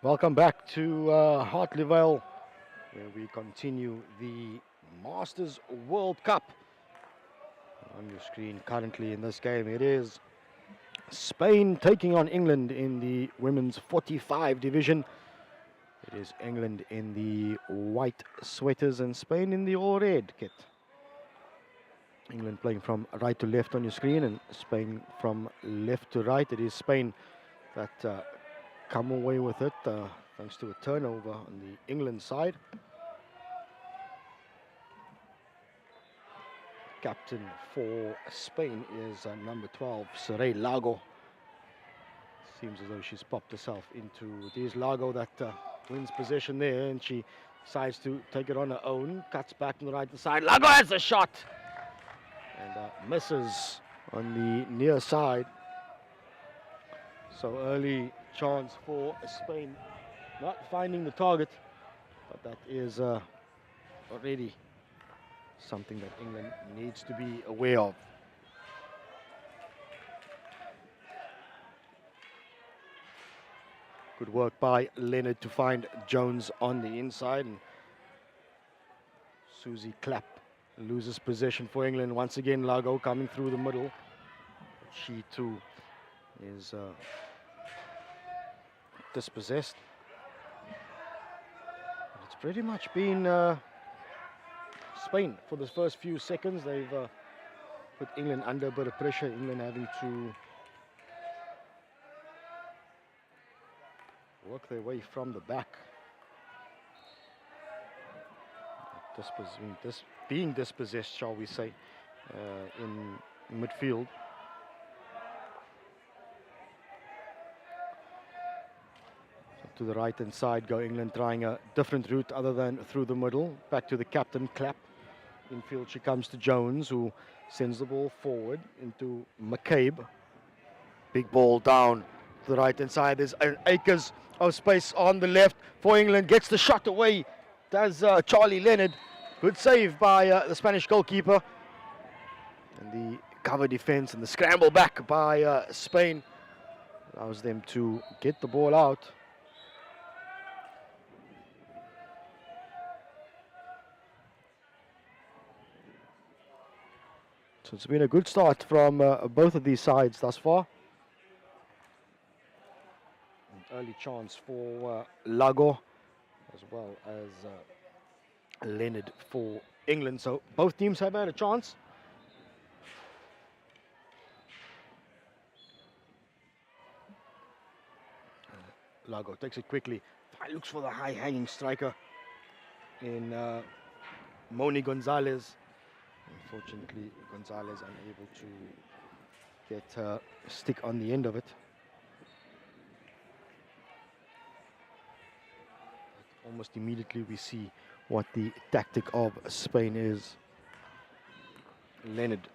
Welcome back to Hartley Vale, where we continue the Masters World Cup. On your screen currently in this game, it is Spain taking on England in the women's 45 division. It is England in the white sweaters and Spain in the all red kit. England playing from right to left on your screen and Spain from left to right. It is Spain that come away with it thanks to a turnover on the England side. Captain for Spain is number 12, Saray Lago. Seems as though she's popped herself into it. Is Lago that wins possession there, and she decides to take it on her own. Cuts back on the right side. Lago has a shot and misses on the near side. So early chance for Spain, not finding the target, but that is already something that England needs to be aware of. Good work by Leonard to find Jones on the inside, and Susie Clapp loses possession for England. Once again, Lago coming through the middle. She too is dispossessed. It's pretty much been Spain for the first few seconds. They've put England under a bit of pressure. England having to work their way from the back. Being dispossessed, shall we say, in midfield. To the right hand side go England, trying a different route other than through the middle. Back to the captain, Clapp. Infield she comes to Jones, who sends the ball forward into McCabe. Big ball down to the right hand side. There's acres of space on the left for England. Gets the shot away. Does Charlie Leonard. Good save by the Spanish goalkeeper. And the cover defense and the scramble back by Spain allows them to get the ball out. So it's been a good start from both of these sides thus far. An early chance for Lago as well as Leonard for England. So both teams have had a chance. Lago takes it quickly. Looks for the high-hanging striker in Moni Gonzalez. Unfortunately, Gonzalez unable to get a stick on the end of it. Almost immediately we see what the tactic of Spain is. Leonard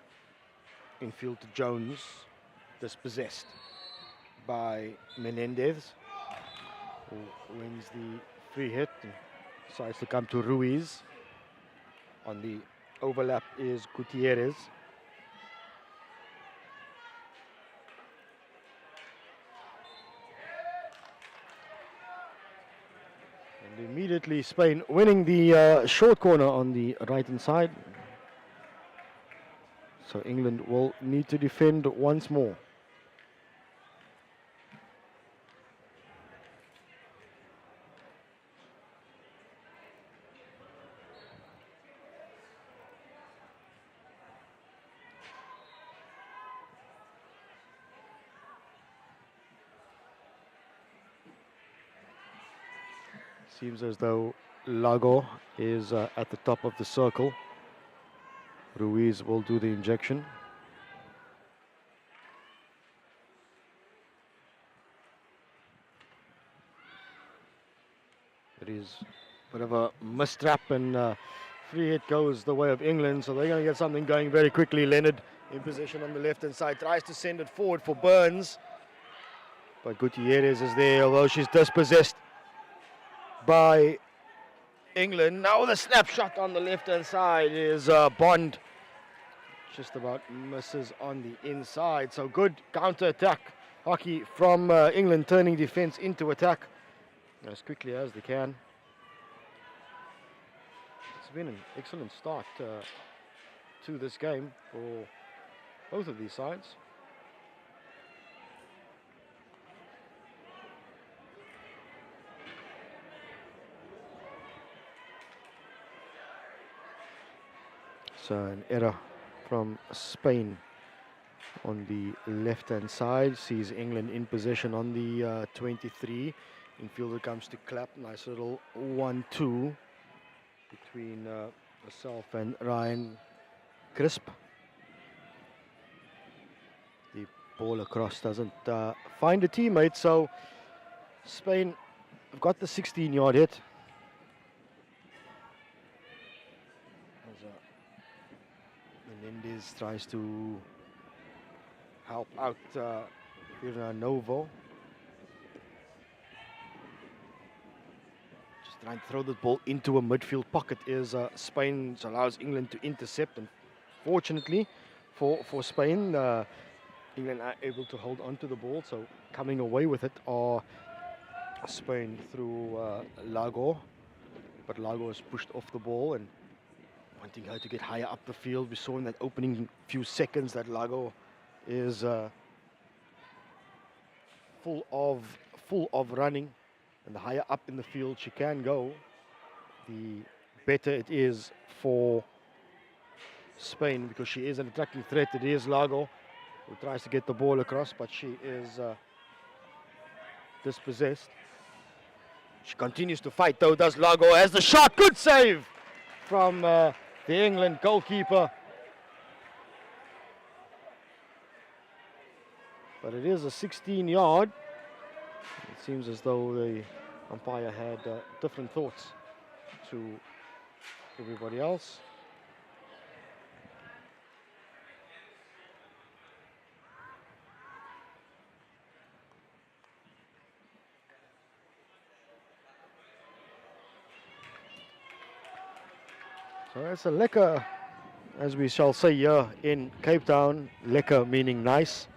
infield to Jones, dispossessed by Menendez, who wins the free hit and decides to come to Ruiz. On the overlap is Gutierrez. And immediately Spain winning the short corner on the right hand side. So England will need to defend once more. Seems as though Lago is at the top of the circle. Ruiz will do the injection. It is a bit of a mistrap, and free hit goes the way of England, so they're going to get something going very quickly. Leonard in position on the left-hand side, tries to send it forward for Burns. But Gutierrez is there, although she's dispossessed by England. Now the snapshot on the left-hand side is Bond. Just about misses on the inside. So good counter-attack hockey from England, turning defense into attack. as quickly as they can. It's been an excellent start to this game for both of these sides. So an error from Spain on the left-hand side sees England in possession on the 23. Infielder comes to Clap. Nice little 1-2 between herself and Ryan Crisp. The ball across doesn't find a teammate, so Spain have got the 16-yard hit. Menendez tries to help out Novo. Just trying to throw the ball into a midfield pocket is Spain, which allows England to intercept. And fortunately for Spain, England are able to hold on to the ball. So coming away with it are Spain through Lago. But Lago has pushed off the ball and wanting her to get higher up the field. We saw in that opening few seconds that Lago is full of running, and the higher up in the field she can go, the better it is for Spain, because she is an attacking threat. It is Lago who tries to get the ball across, but she is dispossessed. She continues to fight though, does Lago, as the shot, good save from the England goalkeeper. But it is a 16-yard. It seems as though the umpire had different thoughts to everybody else. So it's a lekker, as we shall say here in Cape Town, lekker meaning nice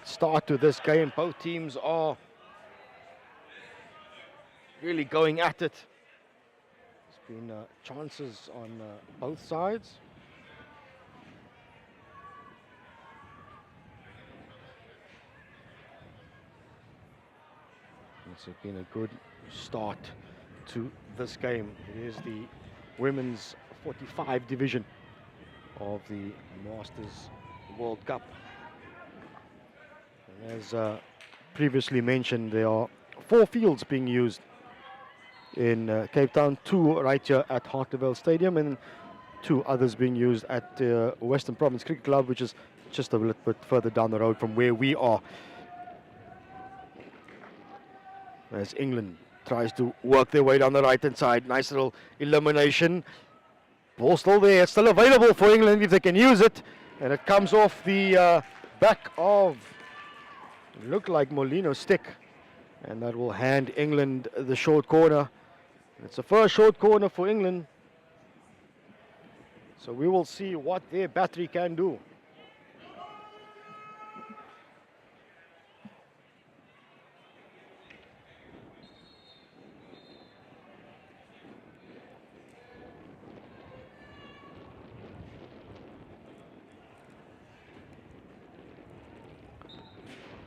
start to this game. Both teams are really going at it. There's been chances on both sides. It's been a good start to this game. It is the women's 45 division of the Masters World Cup. And as previously mentioned, there are 4 fields being used in Cape Town, 2 right here at Hartleyvale Stadium, and 2 others being used at Western Province Cricket Club, which is just a little bit further down the road from where we are. As England tries to work their way down the right-hand side. Nice little elimination. Ball still there, it's still available for England if they can use it. And it comes off the back of, look like Molino's stick. And that will hand England the short corner. It's the first short corner for England. So we will see what their battery can do.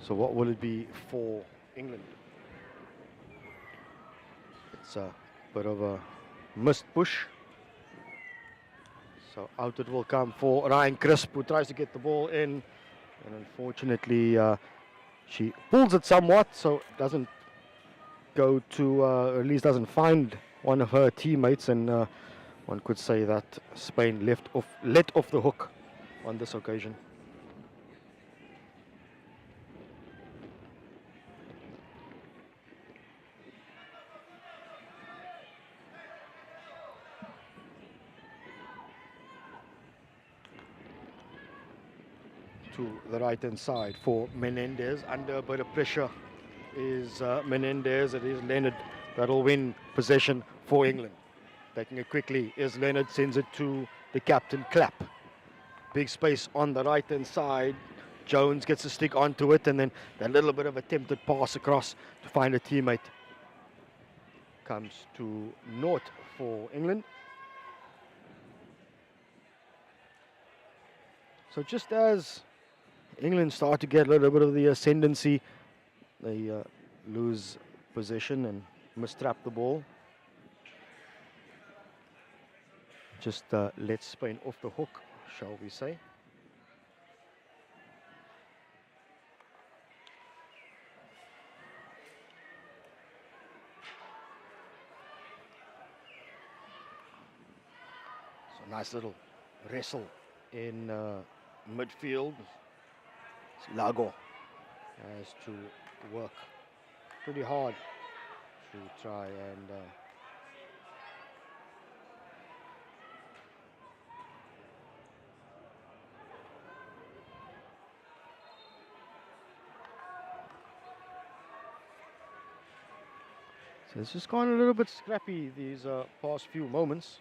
So what will it be for England? It's a bit of a missed push. So out it will come for Ryan Crisp, who tries to get the ball in. And unfortunately, she pulls it somewhat, so it doesn't go to, or at least doesn't find one of her teammates. And one could say that Spain let off the hook on this occasion. To the right-hand side for Menendez. Under a bit of pressure is Menendez. It is Leonard that will win possession for England. Taking it quickly is Leonard, sends it to the captain, Clap. Big space on the right-hand side. Jones gets a stick onto it, and then that little bit of attempted pass across to find a teammate. comes to naught for England. So just as England start to get a little bit of the ascendancy, they lose possession and mistrap the ball. Just let Spain off the hook, shall we say. So nice little wrestle in midfield. Lago has to work pretty hard to try and so it's just gone a little bit scrappy these past few moments.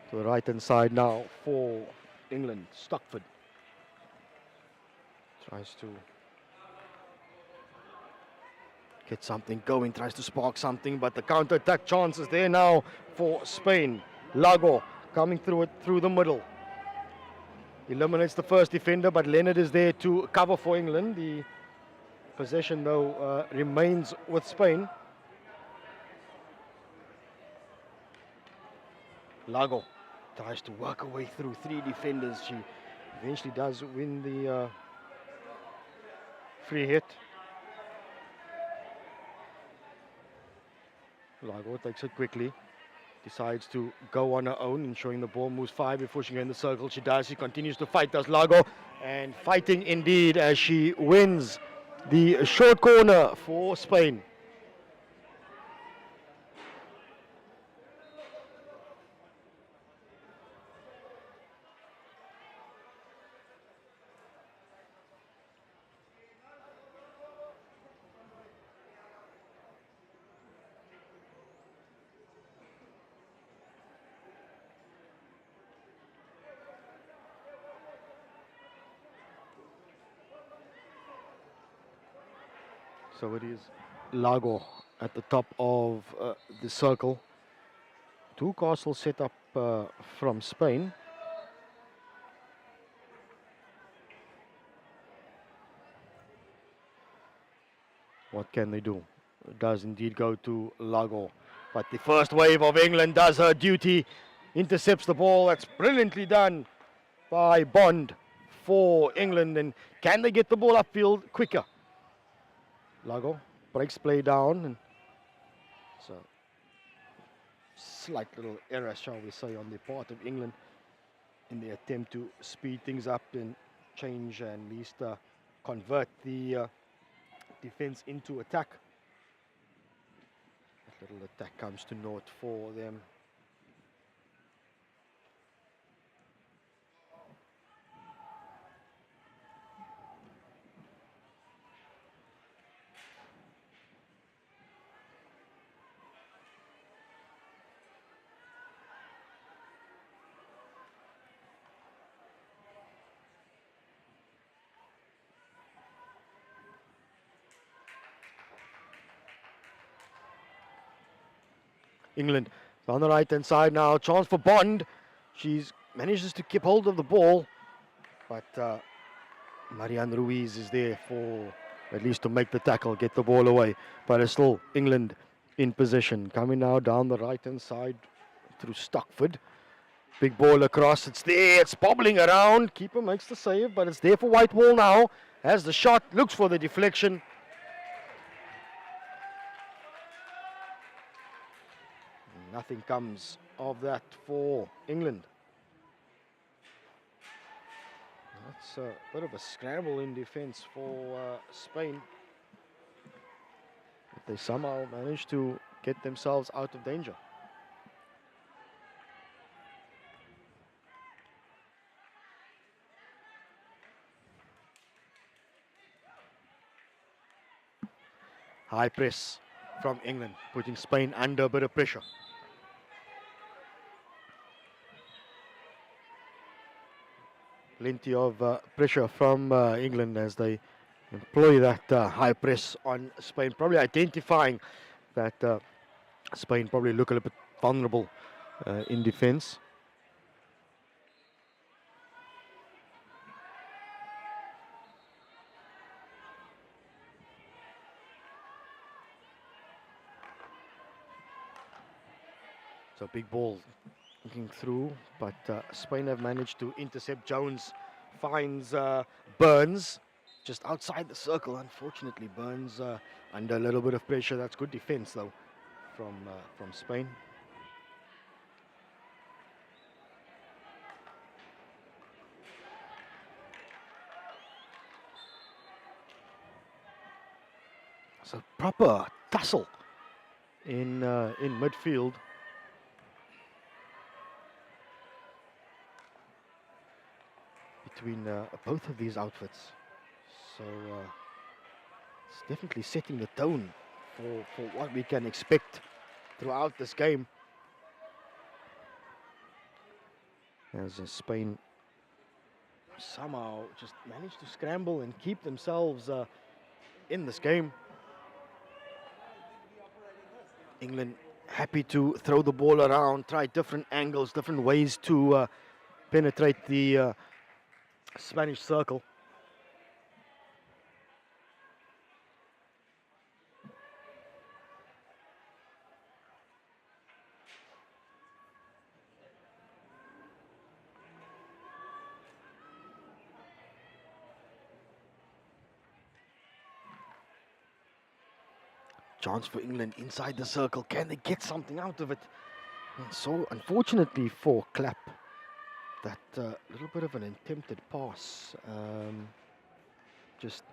To the right hand side now for England. Stockford tries to get something going, tries to spark something, but the counter-attack chance is there now for Spain. Lago coming through it through the middle. Eliminates the first defender, but Leonard is there to cover for England. The possession though remains with Spain. Lago tries to work her way through three defenders. She eventually does win the free hit. Lago takes it quickly. Decides to go on her own, ensuring the ball moves 5 before she gets in the circle. She does. She continues to fight, does Lago. And fighting indeed as she wins the short corner for Spain. So it is Lago at the top of the circle. Two castles set up from Spain. What can they do? It does indeed go to Lago. But the first wave of England does her duty. Intercepts the ball. That's brilliantly done by Bond for England. And can they get the ball upfield quicker? Lago breaks play down. And so slight little error, shall we say, on the part of England in the attempt to speed things up and change and at least convert the defense into attack. That little attack comes to naught for them. England on the right hand side now. Chance for Bond. She manages to keep hold of the ball, but Marianne Ruiz is there for at least to make the tackle, get the ball away. But it's still England in position. Coming now down the right hand side through Stockford. Big ball across. It's there. It's bobbling around. Keeper makes the save, but it's there for Whitewall now. Has the shot. Looks for the deflection. Nothing comes of that for England. That's a bit of a scramble in defense for Spain. But they somehow managed to get themselves out of danger. High press from England, putting Spain under a bit of pressure. Plenty of pressure from England as they employ that high press on Spain, probably identifying that Spain probably look a little bit vulnerable in defense. So big ball looking through, but Spain have managed to intercept. Jones finds Burns just outside the circle. Unfortunately, Burns under a little bit of pressure. That's good defense though from Spain. So proper tussle in midfield. Between both of these outfits. So it's definitely setting the tone for what we can expect throughout this game. As Spain somehow just managed to scramble and keep themselves in this game. England happy to throw the ball around, try different angles, different ways to penetrate the Spanish circle. Chance for England inside the circle. Can they get something out of it? And so, unfortunately for Clapp, that little bit of an attempted pass just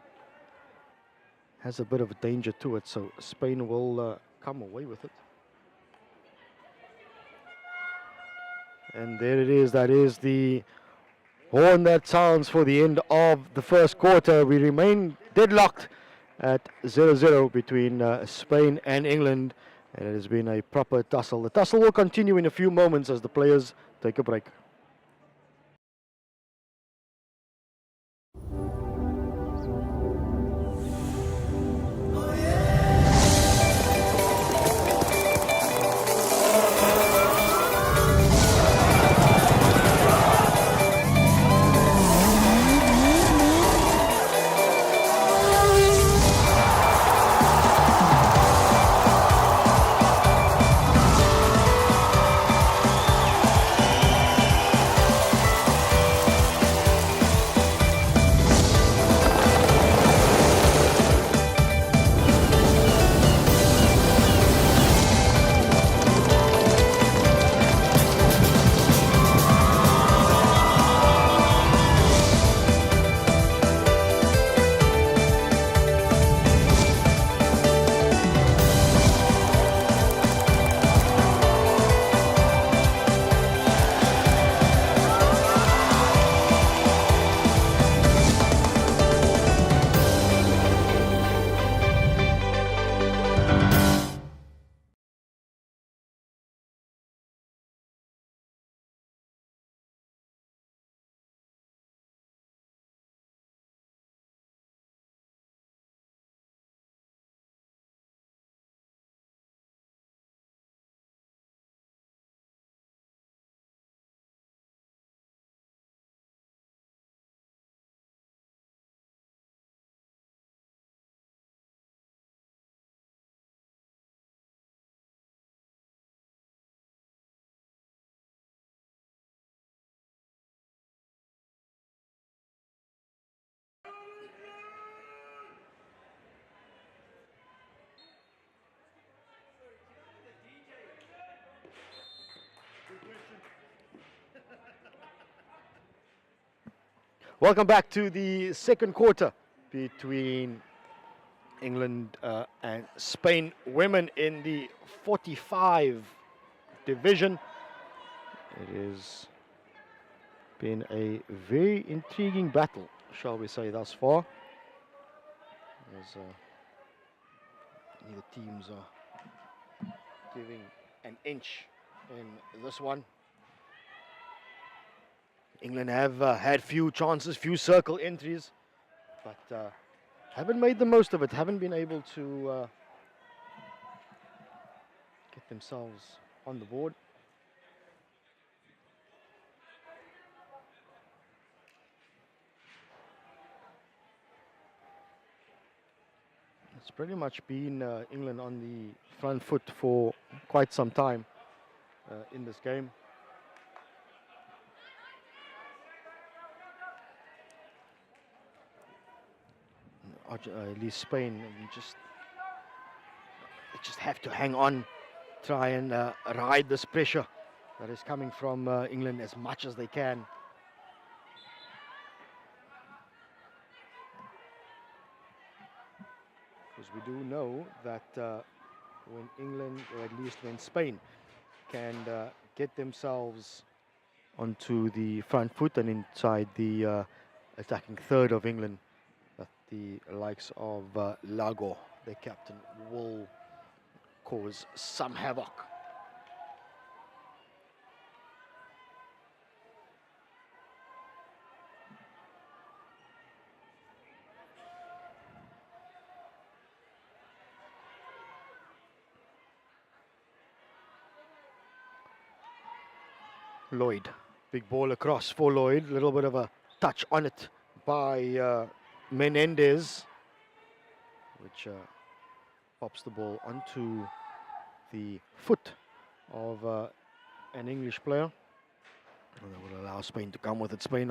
has a bit of a danger to it. So Spain will come away with it. And there it is. That is the horn that sounds for the end of the first quarter. We remain deadlocked at 0-0 between Spain and England, and it has been a proper tussle. The tussle will continue in a few moments as the players take a break. Welcome back to the second quarter between England and Spain. Women in the 45 division. It has been a very intriguing battle, shall we say, thus far. As Neither teams are giving an inch in this one. England have had few chances, few circle entries, but haven't made the most of it, haven't been able to get themselves on the board. It's pretty much been England on the front foot for quite some time in this game. At least Spain, they just have to hang on, try and ride this pressure that is coming from England as much as they can. Because we do know that when England, or at least when Spain, can get themselves onto the front foot and inside the attacking third of England, that the likes of Lago, their captain, will cause some havoc. Lloyd, big ball across for Lloyd, a little bit of a touch on it by Menendez, which pops the ball onto the foot of an English player. And that will allow Spain to come with it. Spain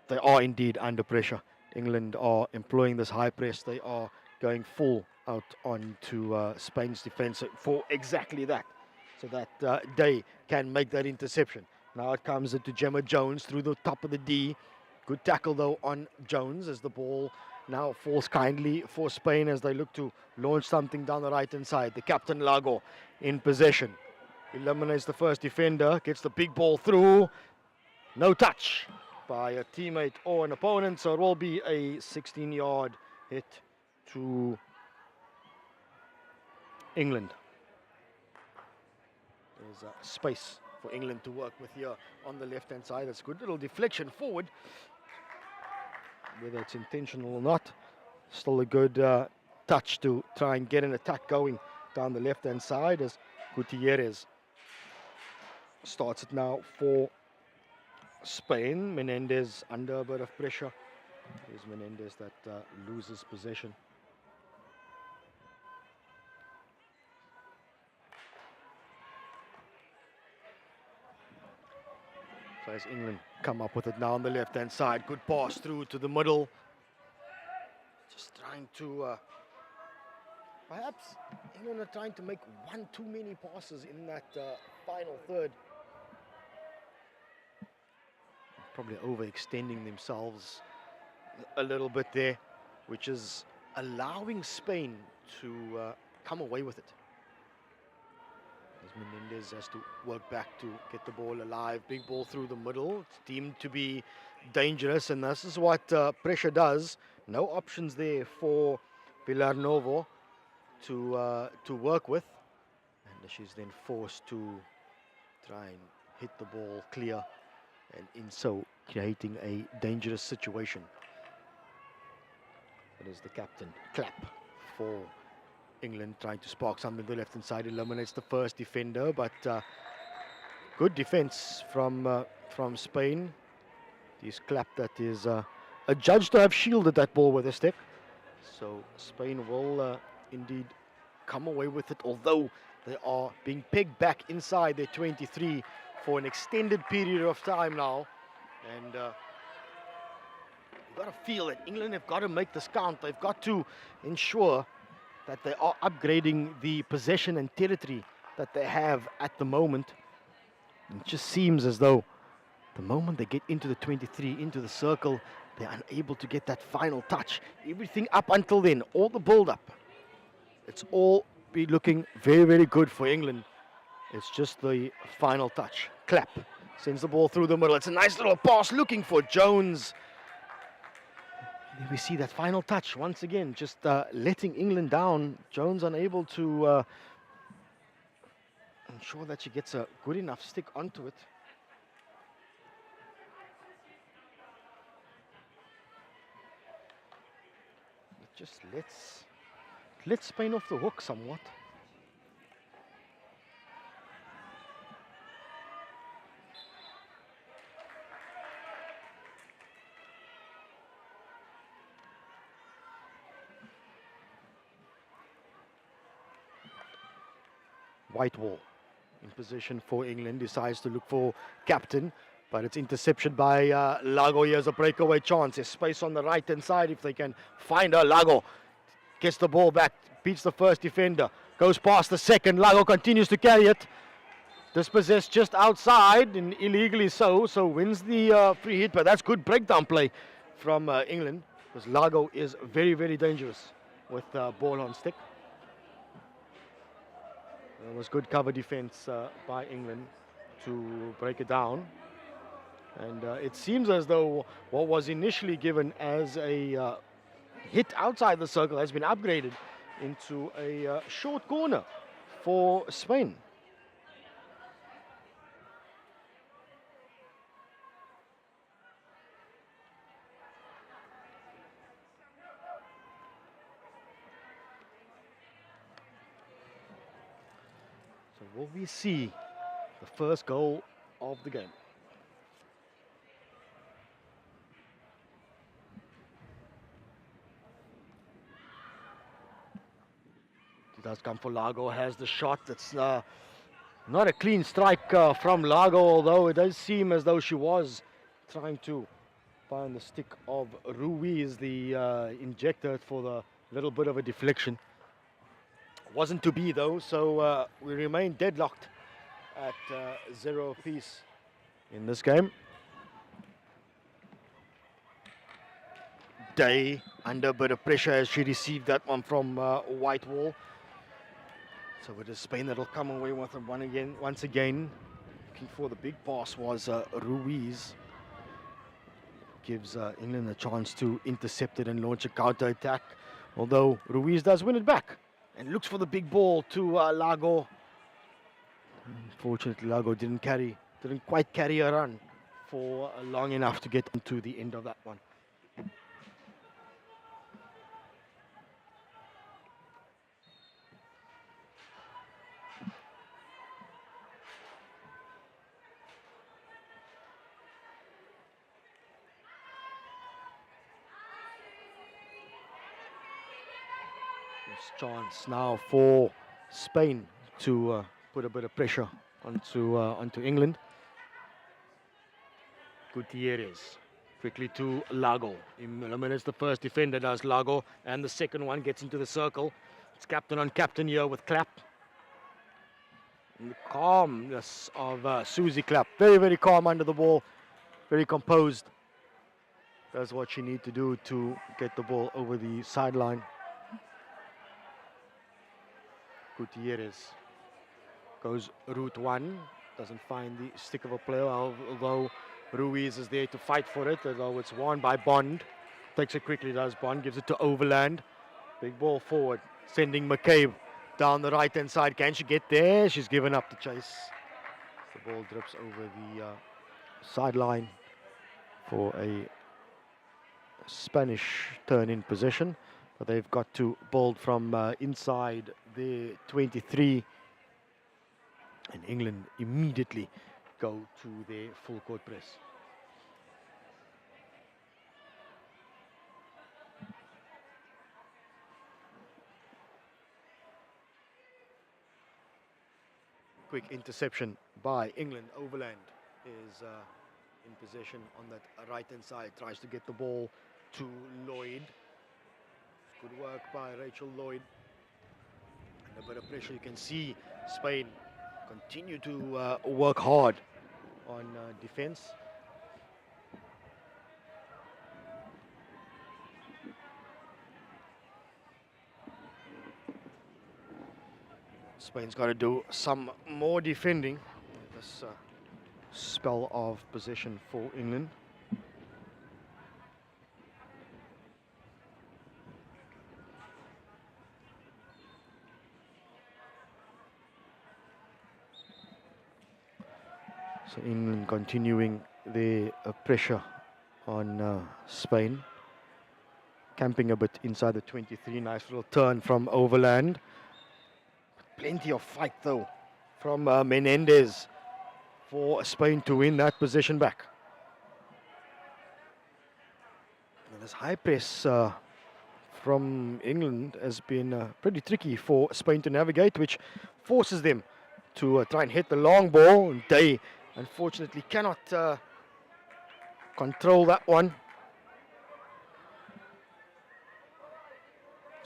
they are indeed under pressure. England are employing this high press. They are going full out onto Spain's defense for exactly that, so that they can make that interception. Now it comes into Gemma Jones through the top of the D. Good tackle though on Jones as the ball now falls kindly for Spain as they look to launch something down the right hand side. The captain Lago in possession. Eliminates the first defender, gets the big ball through. No touch by a teammate or an opponent, so it will be a 16-yard hit to England. There's space for England to work with here on the left-hand side. That's a good little deflection forward. Whether it's intentional or not, still a good touch to try and get an attack going down the left-hand side as Gutierrez starts it now for Spain. Menendez under a bit of pressure. There's Menendez that loses possession. So as England come up with it now on the left-hand side. Good pass through to the middle. Just trying to... perhaps England are trying to make one too many passes in that final third. Probably overextending themselves a little bit there, which is allowing Spain to come away with it. As Menendez has to work back to get the ball alive. Big ball through the middle. It's deemed to be dangerous, and this is what pressure does. No options there for Villarnovo to work with. And she's then forced to try and hit the ball clear, and in so creating a dangerous situation. It is the captain, Clapp, for England, trying to spark something to the left-hand side. Eliminates the first defender, but good defense from Spain. This Clapp that is adjudged to have shielded that ball with a step. So Spain will indeed come away with it, although they are being pegged back inside their 23 for an extended period of time now. And you've got to feel that England have got to make this count. They've got to ensure that they are upgrading the possession and territory that they have at the moment. It just seems as though the moment they get into the 23, into the circle, they're unable to get that final touch. Everything up until then, all the build-up, it's all be looking very, very good for England. It's just the final touch. Clapp sends the ball through the middle. It's a nice little pass looking for Jones. We see that final touch once again, just letting England down. Jones unable to ensure that she gets a good enough stick onto it. It just lets Spain off the hook somewhat. Whitewall in position for England, decides to look for captain, but it's intercepted by Lago. Here's a breakaway chance. There's space on the right hand side if they can find her. Lago gets the ball back, beats the first defender, goes past the second. Lago continues to carry it. Dispossessed just outside, and illegally so wins the free hit, but that's good breakdown play from England, because Lago is very, very dangerous with ball on stick. It was good cover defense by England to break it down. And it seems as though what was initially given as a hit outside the circle has been upgraded into a short corner for Spain. So will we see the first goal of the game? It does come for Lago, has the shot. It's not a clean strike from Lago, although it does seem as though she was trying to find the stick of Ruiz, the injector, for the little bit of a deflection. Wasn't to be though, so we remain deadlocked at 0 apiece in this game. Day under a bit of pressure as she received that one from Whitewall. So it is Spain that'll come away with them once again. Looking for the big pass was Ruiz. Gives England a chance to intercept it and launch a counter-attack. Although Ruiz does win it back and looks for the big ball to Lago. Unfortunately, Lago didn't quite carry a run for long enough to get to the end of that one. Chance now for Spain to put a bit of pressure onto England. Gutierrez quickly to Lago. Eliminates the first defender, does Lago, and the second one gets into the circle. It's captain on captain here with Clapp. And the calmness of Susie Clapp. Very, very calm under the ball. Very composed. Does what she needs to do to get the ball over the sideline. Gutierrez goes route one, doesn't find the stick of a player, although Ruiz is there to fight for it, although it's won by Bond. Takes it quickly, does Bond, gives it to Overland. Big ball forward, sending McCabe down the right-hand side. Can she get there? She's given up the chase. The ball drips over the sideline for a Spanish turn in possession. But they've got to build from inside the 23, and England immediately go to their full court press. Quick interception by England. Overland is in possession on that right-hand side, tries to get the ball to Lloyd. Good work by Rachel Lloyd. And a bit of pressure. You can see Spain continue to work hard on defense. Spain's got to do some more defending. This spell of possession for England. So England continuing their pressure on Spain. Camping a bit inside the 23. Nice little turn from Overland. Plenty of fight though from Menendez for Spain to win that possession back. And this high press from England has been pretty tricky for Spain to navigate, which forces them to try and hit the long ball. They unfortunately cannot control that one.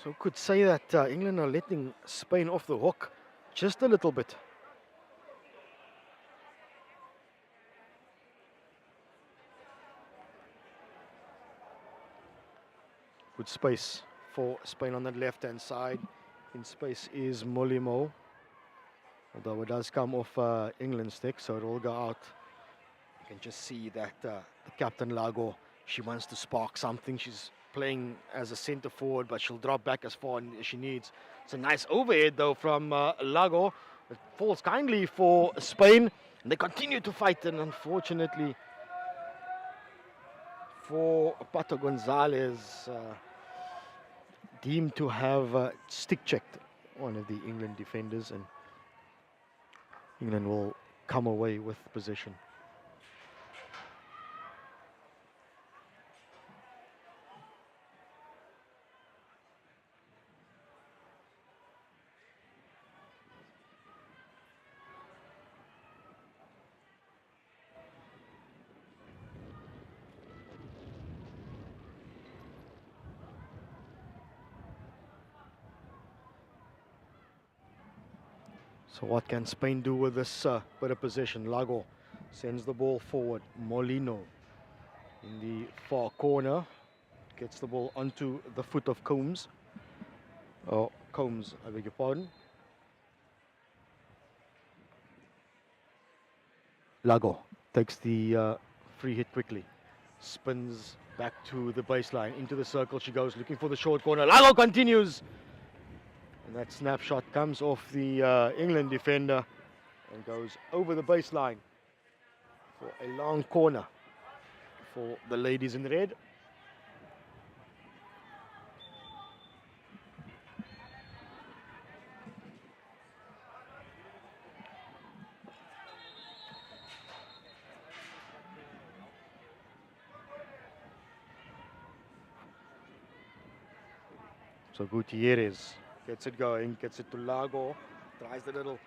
So could say that England are letting Spain off the hook just a little bit. Good space for Spain on the left-hand side. In space is Molimo. Although it does come off England's stick, so it will go out. You can just see that the captain Lago, she wants to spark something. She's playing as a centre forward, but she'll drop back as far as she needs. It's a nice overhead though from Lago. It falls kindly for Spain, and they continue to fight, and unfortunately for Pato Gonzalez, deemed to have stick-checked one of the England defenders, and England will come away with possession. So what can Spain do with this bit of possession? Lago sends the ball forward. Molino in the far corner gets the ball onto the foot of Combs. Oh, Combs, I beg your pardon. Lago takes the free hit quickly. Spins back to the baseline. Into the circle she goes, looking for the short corner. Lago continues. And that snapshot comes off the England defender and goes over the baseline for a long corner for the ladies in red. So Gutierrez gets it going, gets it to Lago, tries the little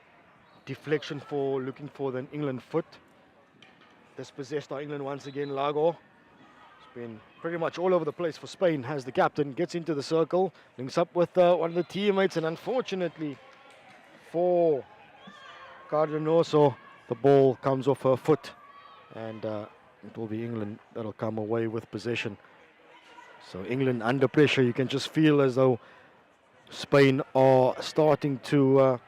deflection for looking for the England foot. Dispossessed by England once again. Lago has been pretty much all over the place for Spain. Has the captain, gets into the circle, links up with one of the teammates, and unfortunately for Cardonoso, the ball comes off her foot, and it will be England that'll come away with possession. So England under pressure. You can just feel as though Spain are starting to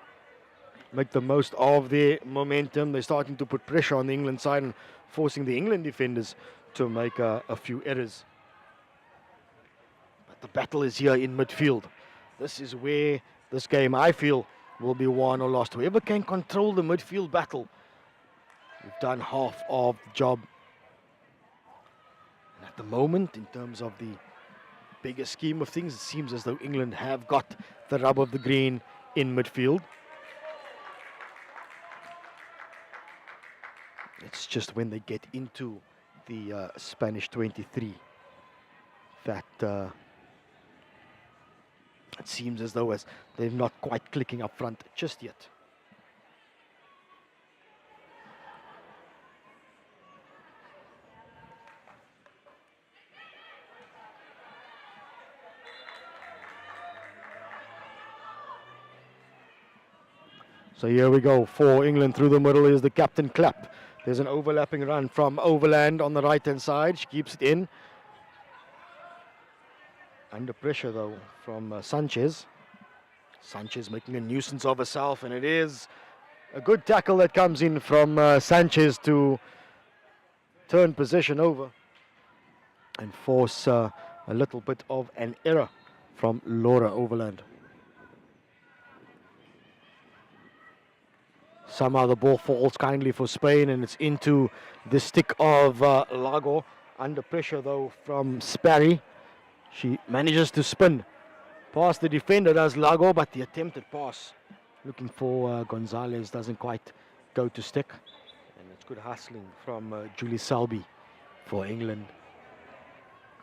make the most of their momentum. They're starting to put pressure on the England side and forcing the England defenders to make a few errors. But the battle is here in midfield. This is where this game, I feel, will be won or lost. Whoever can control the midfield battle, we've done half of the job. And at the moment, in terms of the bigger scheme of things, it seems as though England have got the rub of the green in midfield. It's just when they get into the Spanish 23 that it seems as though they're not quite clicking up front just yet. So here we go. For England through the middle is the captain Clapp. There's an overlapping run from Overland on the right-hand side. She keeps it in. Under pressure, though, from Sanchez. Sanchez making a nuisance of herself, and it is a good tackle that comes in from Sanchez to turn possession over and force a little bit of an error from Laura Overland. somehow the ball falls kindly for Spain, and it's into the stick of Lago. Under pressure though from Sperry. She manages to spin past the defender, does Lago, but the attempted pass looking for Gonzalez doesn't quite go to stick. And it's good hustling from Julie Selby for England.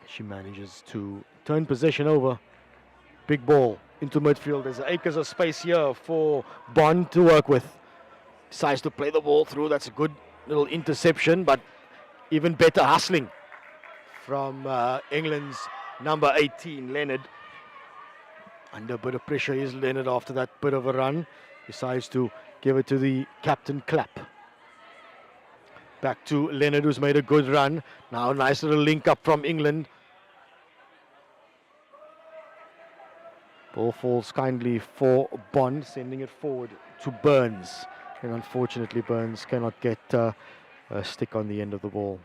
She manages to turn possession over. Big ball into midfield. There's acres of space here for Bond to work with. Decides to play the ball through. That's a good little interception, but even better hustling from England's number 18, Leonard. Under a bit of pressure is Leonard after that bit of a run. Decides to give it to the captain, Clapp. Back to Leonard, who's made a good run. Now a nice little link up from England. Ball falls kindly for Bond, sending it forward to Burns. And unfortunately, Burns cannot get a stick on the end of the ball.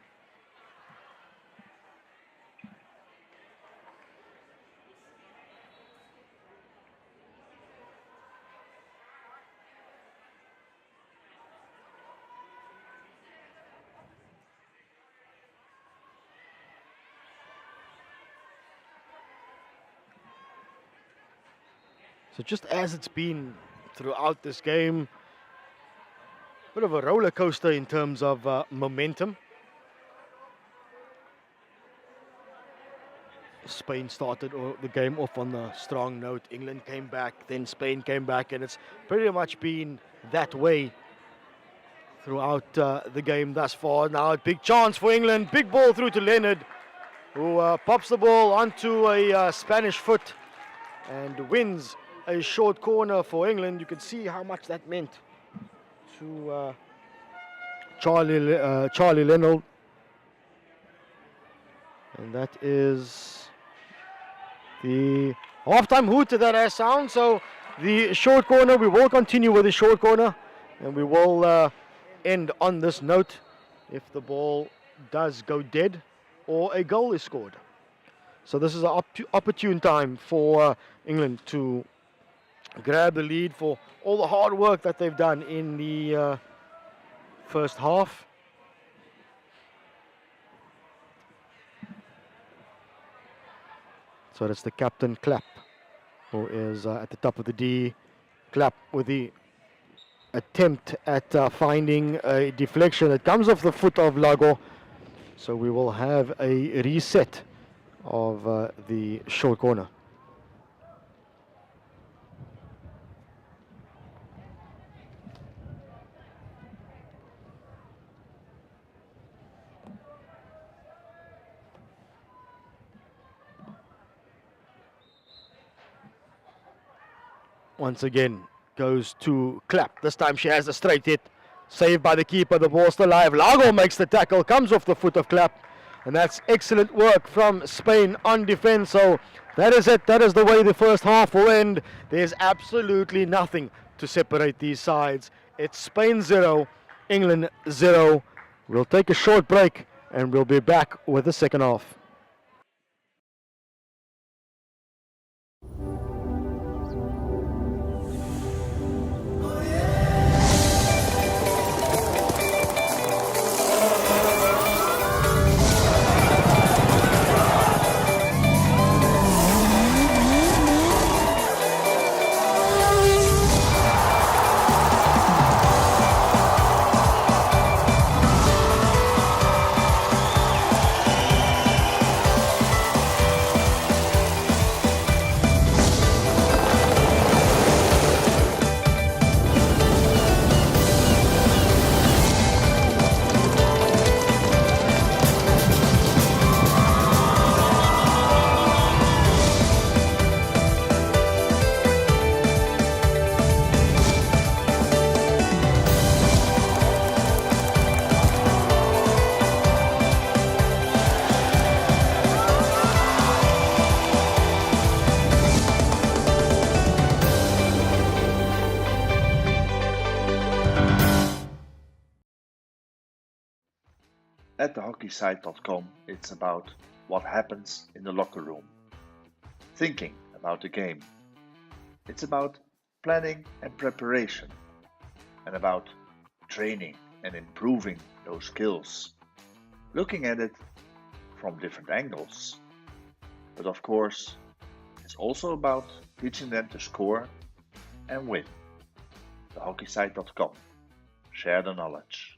So just as it's been throughout this game, bit of a roller coaster in terms of momentum. Spain started the game off on the strong note. England came back, then Spain came back, and it's pretty much been that way throughout the game thus far. Now a big chance for England, big ball through to Leonard, who pops the ball onto a Spanish foot and wins a short corner for England. You can see how much that meant to Charlie Leonard. And that is the halftime hoot that sound. So the short corner, we will continue with the short corner, and we will end on this note if the ball does go dead or a goal is scored. So this is an opportune time for England to grab the lead for all the hard work that they've done in the first half. So that's the captain, Clapp, who is at the top of the D. Clapp with the attempt at finding a deflection. It comes off the foot of Lago. So we will have a reset of the short corner. Once again, goes to Clapp. This time she has a straight hit. Saved by the keeper, the ball still alive. Lago makes the tackle, comes off the foot of Clapp. And that's excellent work from Spain on defense. So that is it. That is the way the first half will end. There's absolutely nothing to separate these sides. It's Spain 0, England 0. We'll take a short break and we'll be back with the second half. At thehockeysite.com, it's about what happens in the locker room, thinking about the game. It's about planning and preparation, and about training and improving those skills, looking at it from different angles. But of course, it's also about teaching them to score and win. thehockeysite.com. Share the knowledge.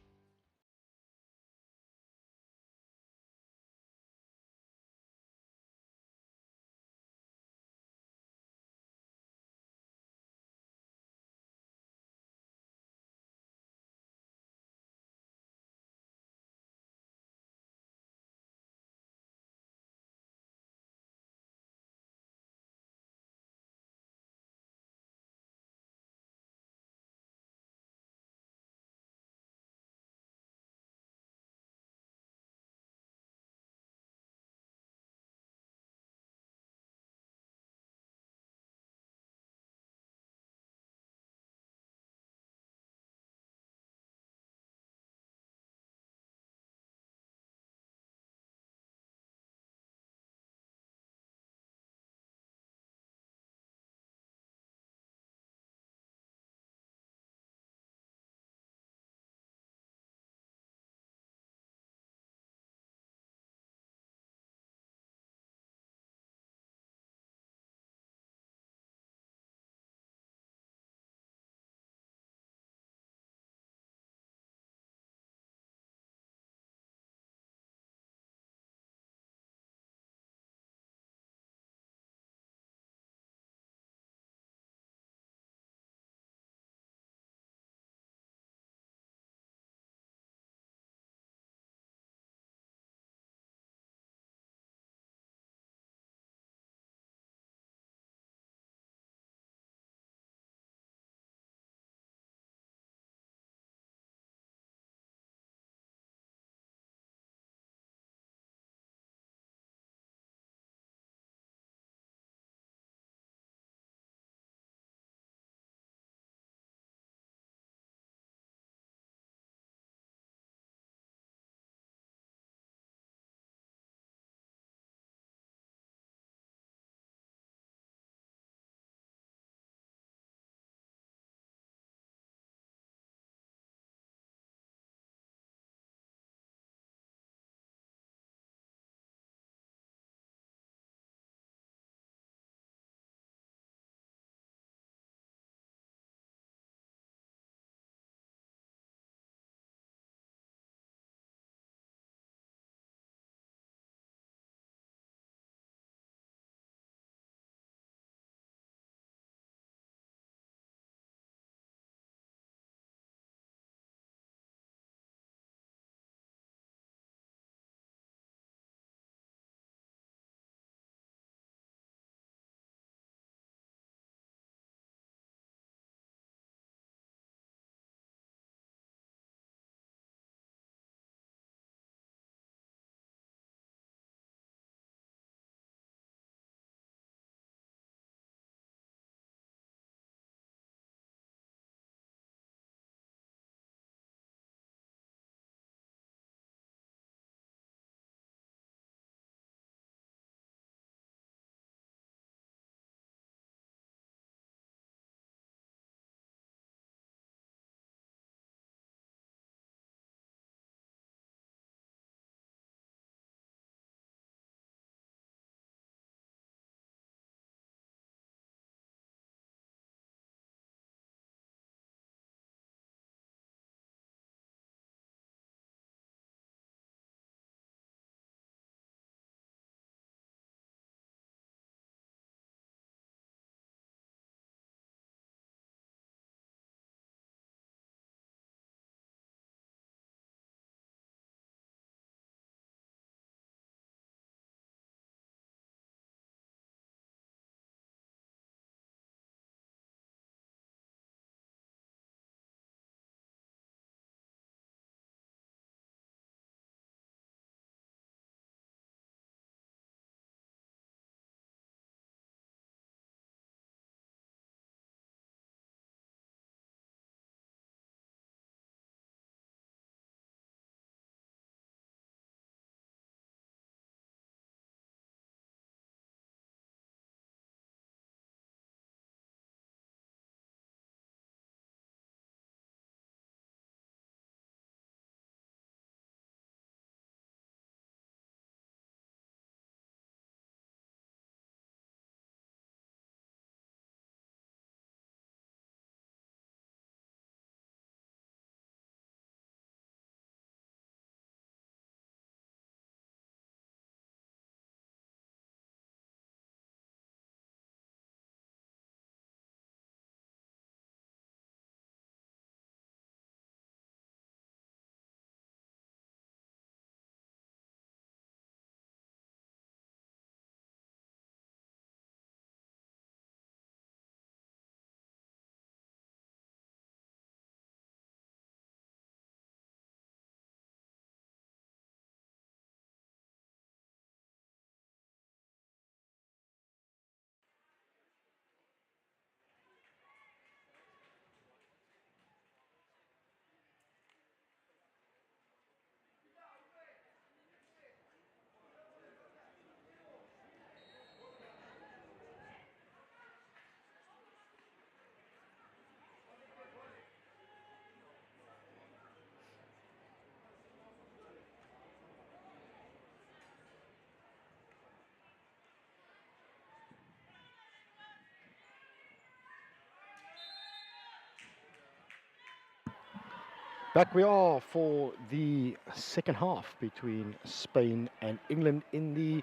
Back we are for the second half between Spain and England in the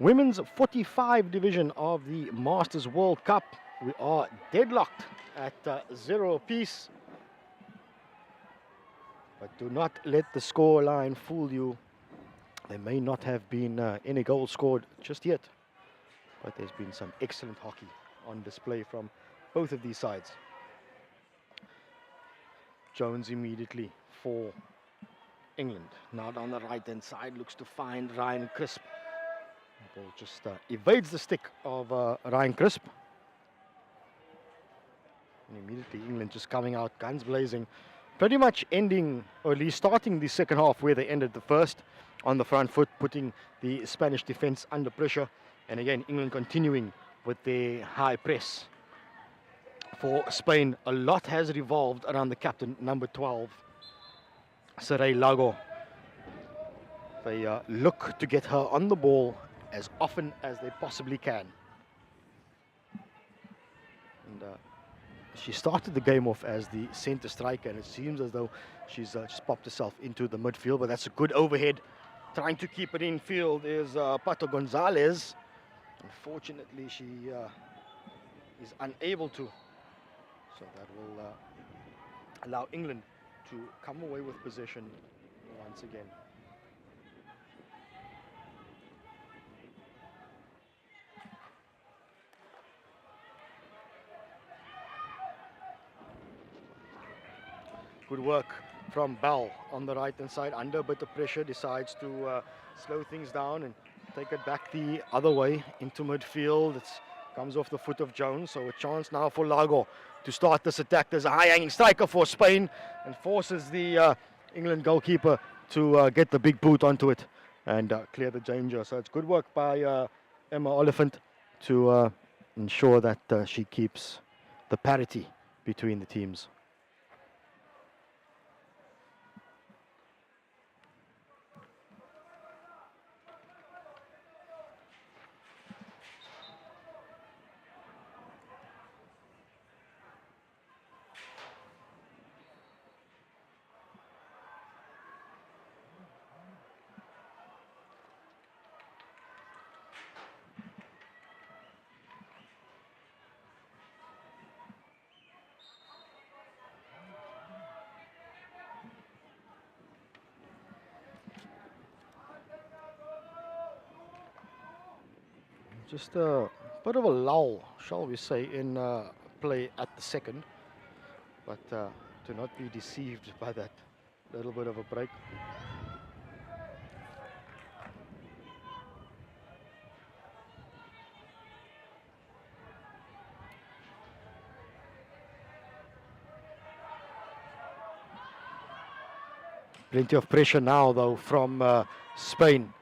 women's 45 division of the Masters World Cup. We are deadlocked at 0 apiece. But do not let the score line fool you. There may not have been any goals scored just yet, but there's been some excellent hockey on display from both of these sides. Jones immediately for England. Now down the right-hand side, looks to find Ryan Crisp. The ball just evades the stick of Ryan Crisp. And immediately England just coming out, guns blazing. Pretty much ending, or at least starting the second half where they ended the first, on the front foot, putting the Spanish defense under pressure. And again, England continuing with their high press. For Spain, a lot has revolved around the captain, number 12, Saray Lago. They look to get her on the ball as often as they possibly can. And she started the game off as the center striker, and it seems as though she's just popped herself into the midfield, but that's a good overhead. Trying to keep it in field is Pato Gonzalez. Unfortunately, she is unable to. So that will allow England to come away with possession once again. Good work from Bell on the right-hand side. Under a bit of pressure, decides to slow things down and take it back the other way into midfield. It comes off the foot of Jones, so a chance now for Lago to start this attack. There's a high-hanging striker for Spain and forces the England goalkeeper to get the big boot onto it and clear the danger. So it's good work by Emma Oliphant to ensure that she keeps the parity between the teams. Just a bit of a lull, shall we say, in play at the second. But do not be deceived by that little bit of a break. Plenty of pressure now, though, from Spain.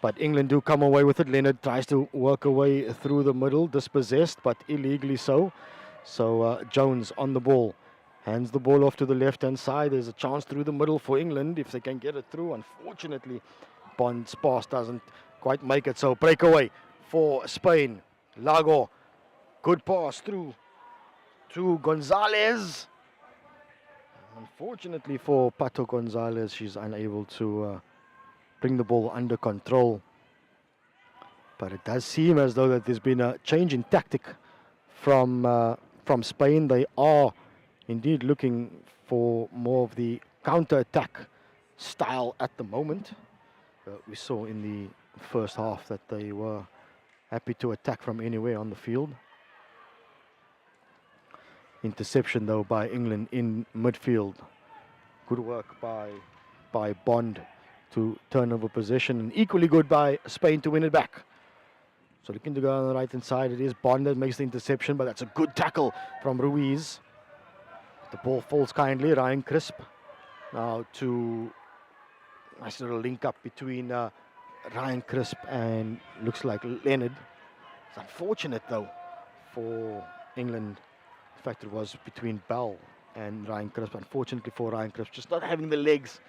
But England do come away with it. Leonard tries to work away through the middle, dispossessed, but illegally so. So Jones on the ball. Hands the ball off to the left-hand side. There's a chance through the middle for England if they can get it through. Unfortunately, Bond's pass doesn't quite make it. So breakaway for Spain. Lago. Good pass through to Gonzalez. Unfortunately for Pato Gonzalez, she's unable to bring the ball under control. But it does seem as though that there's been a change in tactic from Spain. They are indeed looking for more of the counter-attack style at the moment. We saw in the first half that they were happy to attack from anywhere on the field. Interception though by England in midfield. Good work by Bond to turn over possession, and equally good by Spain to win it back. So looking to go on the right hand side, it is Bond that makes the interception, but that's a good tackle from Ruiz. The ball falls kindly. Ryan Crisp now to nice little link up between Ryan Crisp and looks like Leonard. It's unfortunate though for England. In fact, it was between Bell and Ryan Crisp. Unfortunately for Ryan Crisp, just not having the legs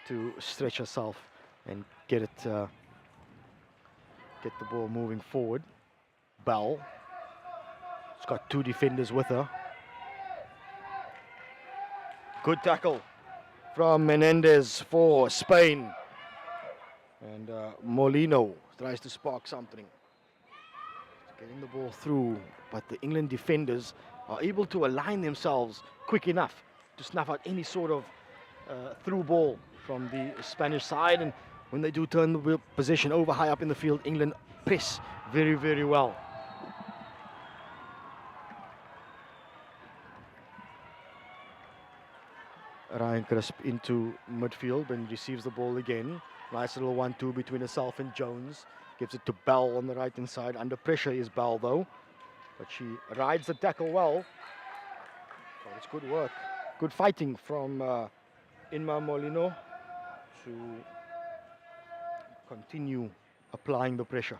to stretch herself and get the ball moving forward. Bell. She's got two defenders with her. Good tackle from Menendez for Spain. And Molino tries to spark something. Getting the ball through, but the England defenders are able to align themselves quick enough to snuff out any sort of through ball from the Spanish side. And when they do turn the possession over high up in the field, England press very, very well. Ryan Crisp into midfield and receives the ball again. Nice little 1-2 between herself and Jones. Gives it to Bell on the right-hand side. Under pressure is Bell, though. But she rides the tackle well. But it's good work. Good fighting from Inma Molino to continue applying the pressure.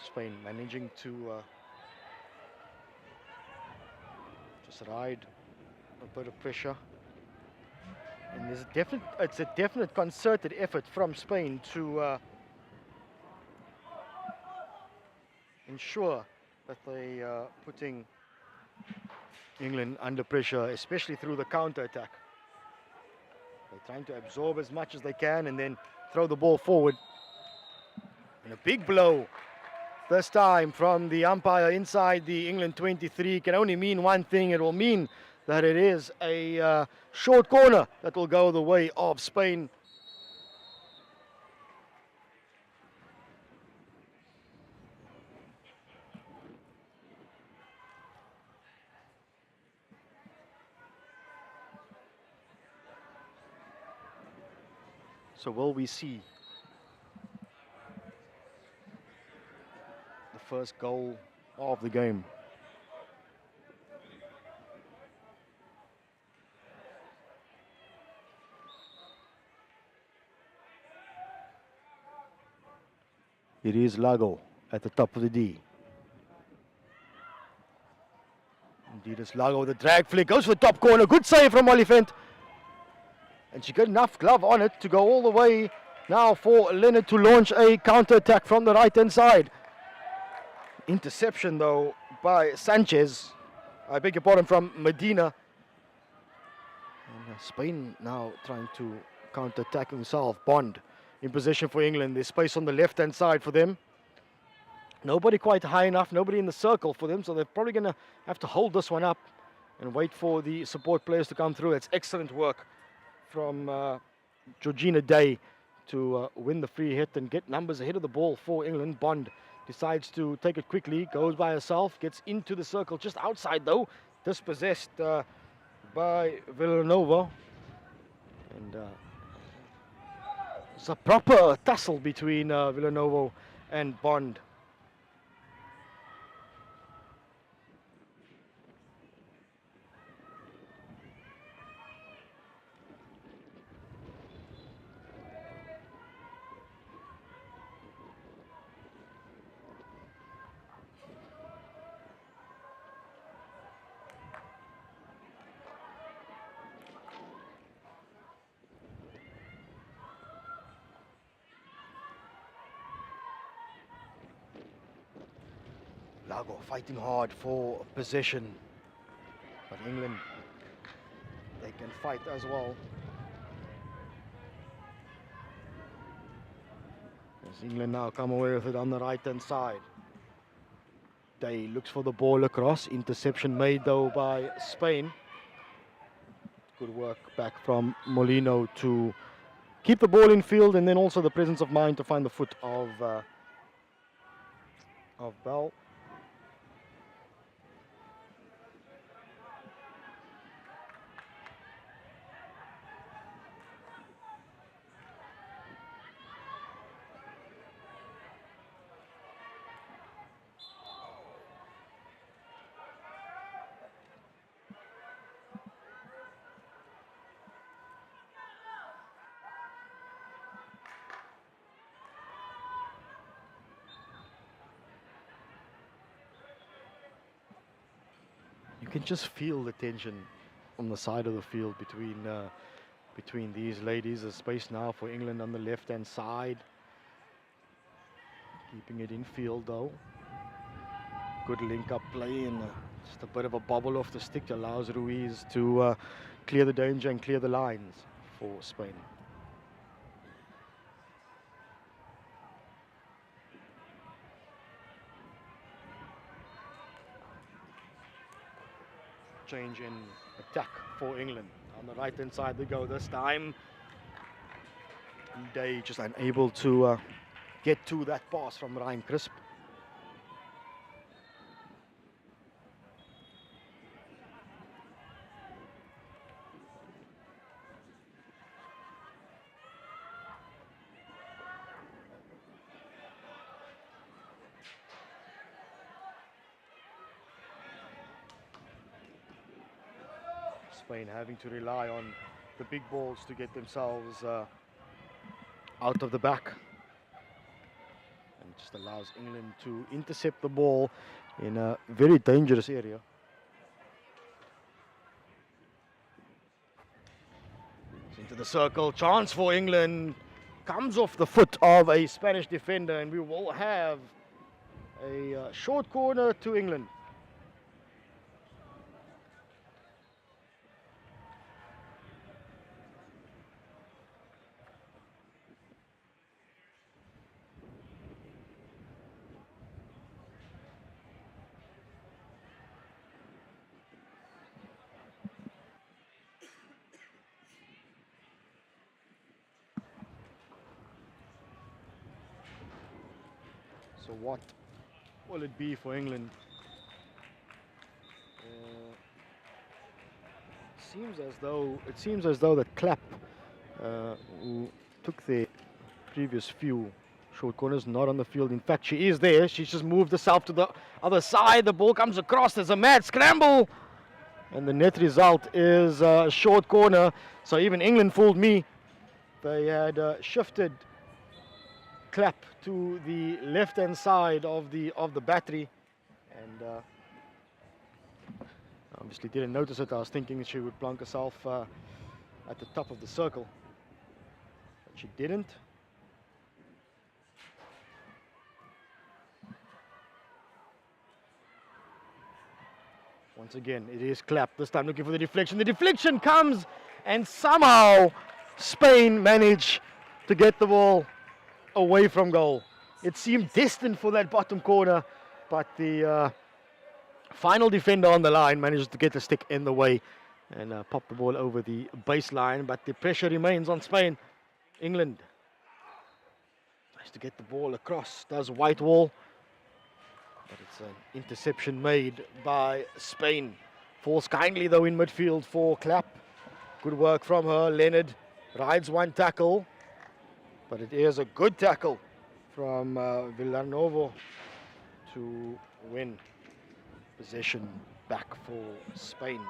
Spain managing to just ride a bit of pressure, and it's a definite concerted effort from Spain to ensure that they are putting England under pressure, especially through the counter attack. They're trying to absorb as much as they can and then throw the ball forward. And a big blow this time from the umpire inside the England 23 can only mean one thing. It will mean that it is a short corner that will go the way of Spain. So will we see the first goal of the game? It is Lago at the top of the D. Indeed, it's Lago with the drag flick. Goes for the top corner. Good save from Oliphant. And she got enough glove on it to go all the way now for Leonard to launch a counter-attack from the right-hand side. Interception, though, by Sanchez. I beg your pardon, from Medina. And Spain now trying to counter-attack himself. Bond in position for England. There's space on the left-hand side for them. Nobody quite high enough, nobody in the circle for them, so they're probably going to have to hold this one up and wait for the support players to come through. It's excellent work from Georgina Day to win the free hit and get numbers ahead of the ball for England. Bond decides to take it quickly, goes by herself, gets into the circle just outside though, dispossessed by Villanova. And it's a proper tussle between Villanova and Bond. Lago fighting hard for possession, but England, they can fight as well. As England now come away with it on the right-hand side. Day looks for the ball across. Interception made though by Spain. Good work back from Molino to keep the ball in field, and then also the presence of mind to find the foot of Bell. You can just feel the tension on the side of the field between these ladies. A space now for England on the left-hand side. Keeping it in field though. Good link-up play and just a bit of a bobble off the stick allows Ruiz to clear the danger and clear the lines for Spain. Change in attack for England. On the right-hand side they go this time. Day just unable to get to that pass from Ryan Crisp. Spain having to rely on the big balls to get themselves out of the back. And just allows England to intercept the ball in a very dangerous area. Into the circle, chance for England. Comes off the foot of a Spanish defender and we will have a short corner to England. So what will it be for England? It seems as though that Clapp, who took the previous few short corners, not on the field. In fact, she is there. She's just moved herself to the other side. The ball comes across. There's a mad scramble, and the net result is a short corner. So even England fooled me. They had shifted Clapp to the left-hand side of the battery, and obviously didn't notice it. I was thinking she would plonk herself at the top of the circle, but she didn't. Once again, it is Clapp. This time looking for the deflection. The deflection comes, and somehow Spain managed to get the ball away from goal. It seemed destined for that bottom corner, but the final defender on the line managed to get the stick in the way and pop the ball over the baseline, but the pressure remains on Spain. England tries to get the ball across, does Whitewall, but it's an interception made by Spain. Falls kindly though in midfield for Clapp. Good work from her. Leonard rides one tackle, but it is a good tackle from Villarnovo to win possession back for Spain.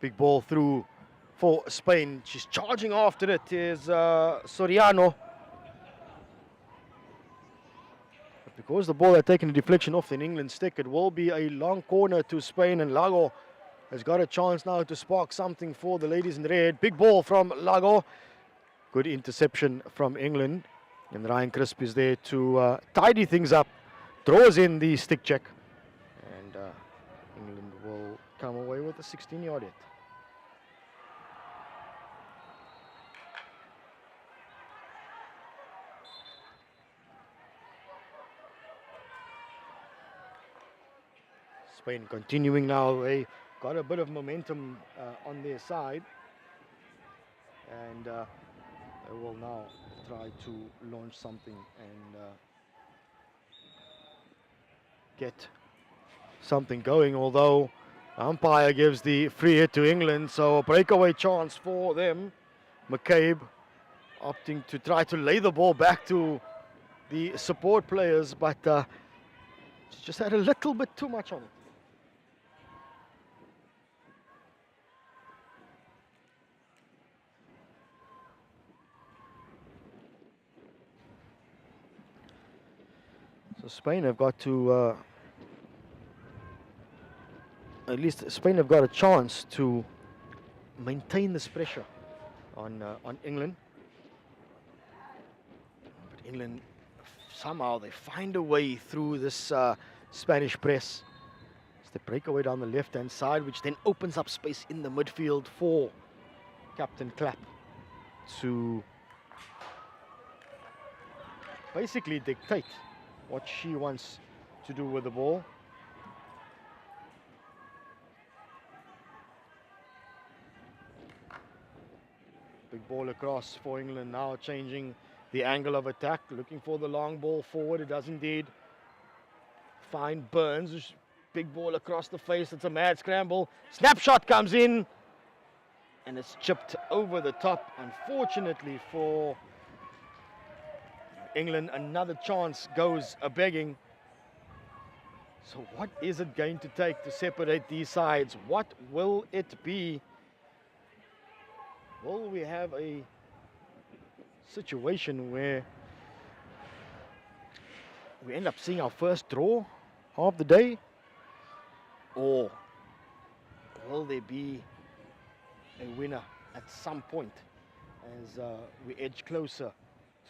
Big ball through for Spain. She's charging after it is Soriano. But because the ball had taken a deflection off an England stick, it will be a long corner to Spain, and Lago has got a chance now to spark something for the ladies in red. Big ball from Lago. Good interception from England. And Ryan Crisp is there to tidy things up. Throws in the stick check. And England will come away with a 16-yard hit. Spain continuing now. They got a bit of momentum on their side, and they will now try to launch something and get something going, although umpire gives the free hit to England, so a breakaway chance for them. McCabe opting to try to lay the ball back to the support players, but she just had a little bit too much on it. So Spain have got to, at least Spain have got a chance to maintain this pressure on England. But England, somehow they find a way through this Spanish press. It's the breakaway down the left-hand side, which then opens up space in the midfield for Captain Clapp to basically dictate what she wants to do with the ball. Big ball across for England now, changing the angle of attack, looking for the long ball forward. It does indeed find Burns. Big ball across the face. It's a mad scramble. Snapshot comes in, and it's chipped over the top. Unfortunately for England, another chance goes a-begging. So what is it going to take to separate these sides? What will it be? Will we have a situation where we end up seeing our first draw of the day? Or will there be a winner at some point as we edge closer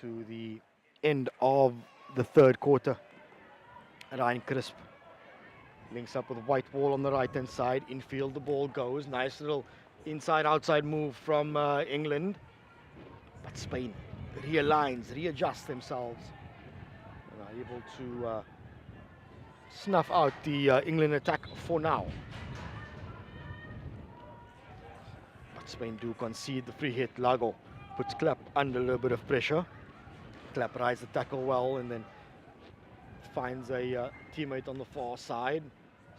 to the end of the third quarter? Ryan Crisp links up with White Wall on the right-hand side. Infield, the ball goes. Nice little inside-outside move from England. But Spain realigns, readjusts themselves, and are able to snuff out the England attack for now. But Spain do concede the free hit. Lago puts Clapp under a little bit of pressure. Clapp rides the tackle well and then finds a teammate on the far side.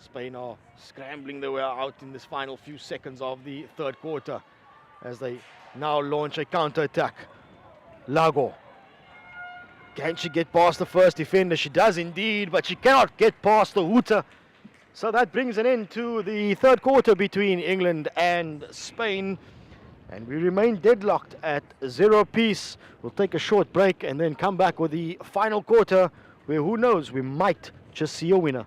Spain are scrambling their way out in this final few seconds of the third quarter as they now launch a counter-attack. Lago. Can she get past the first defender? She does indeed, but she cannot get past the hooter. So that brings an end to the third quarter between England and Spain. And we remain deadlocked at 0 apiece. We'll take a short break and then come back with the final quarter, where who knows, we might just see a winner.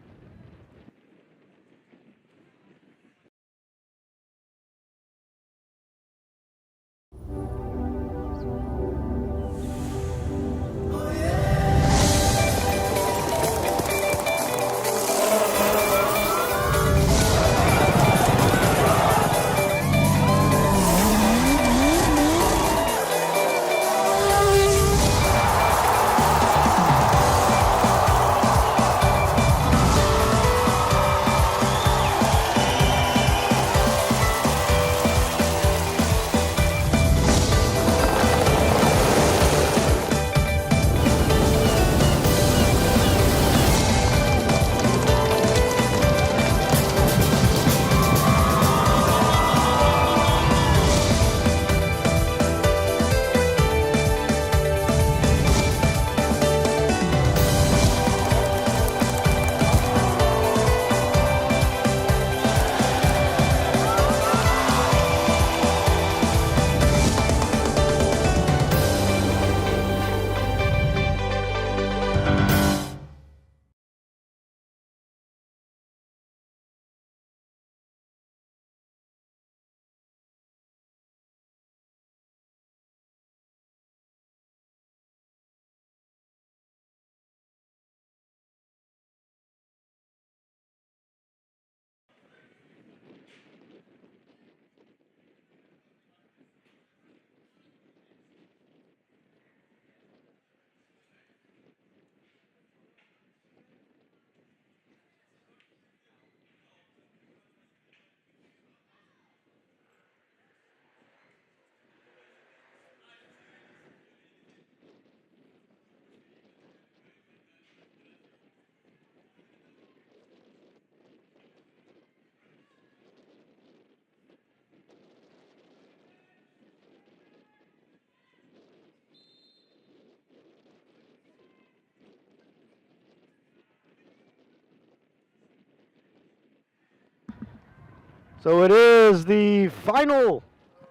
So it is the final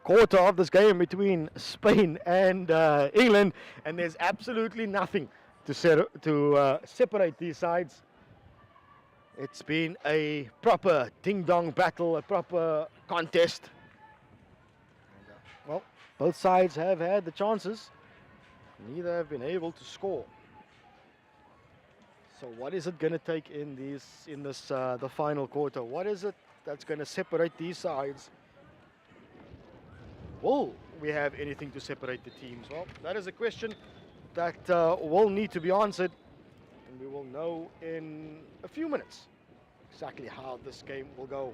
quarter of this game between Spain and England, and there's absolutely nothing to separate these sides. It's been a proper ding-dong battle, a proper contest. And, well, both sides have had the chances. Neither have been able to score. So what is it going to take in the final quarter? What is it that's going to separate these sides? Will we have anything to separate the teams? Well, that is a question that will need to be answered, and we will know in a few minutes exactly how this game will go.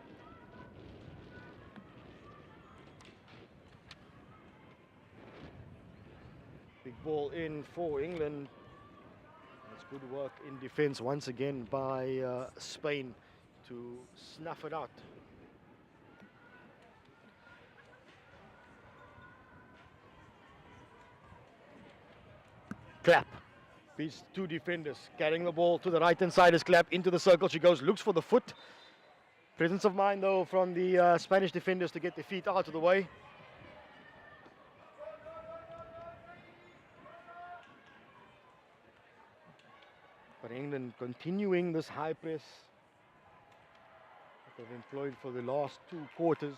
Big ball in for England. It's good work in defense once again by Spain to snuff it out. Clap beats two defenders, carrying the ball to the right hand side is Clap into the circle. She goes, looks for the foot. Presence of mind though from the Spanish defenders to get their feet out of the way. But England continuing this high press that they've employed for the last two quarters.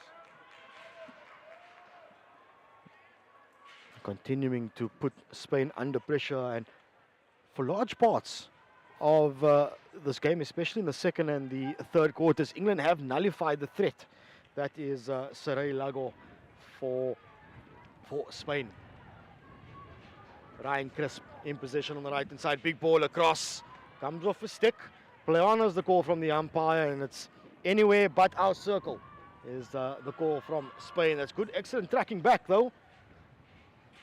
Continuing to put Spain under pressure, and for large parts of this game, especially in the second and the third quarters, England have nullified the threat that is Saray Lago for Spain. Ryan Crisp in possession on the right hand side, big ball across, comes off a stick. Play on is the call from the umpire, and it's anywhere but our circle is the call from Spain. That's good, excellent tracking back though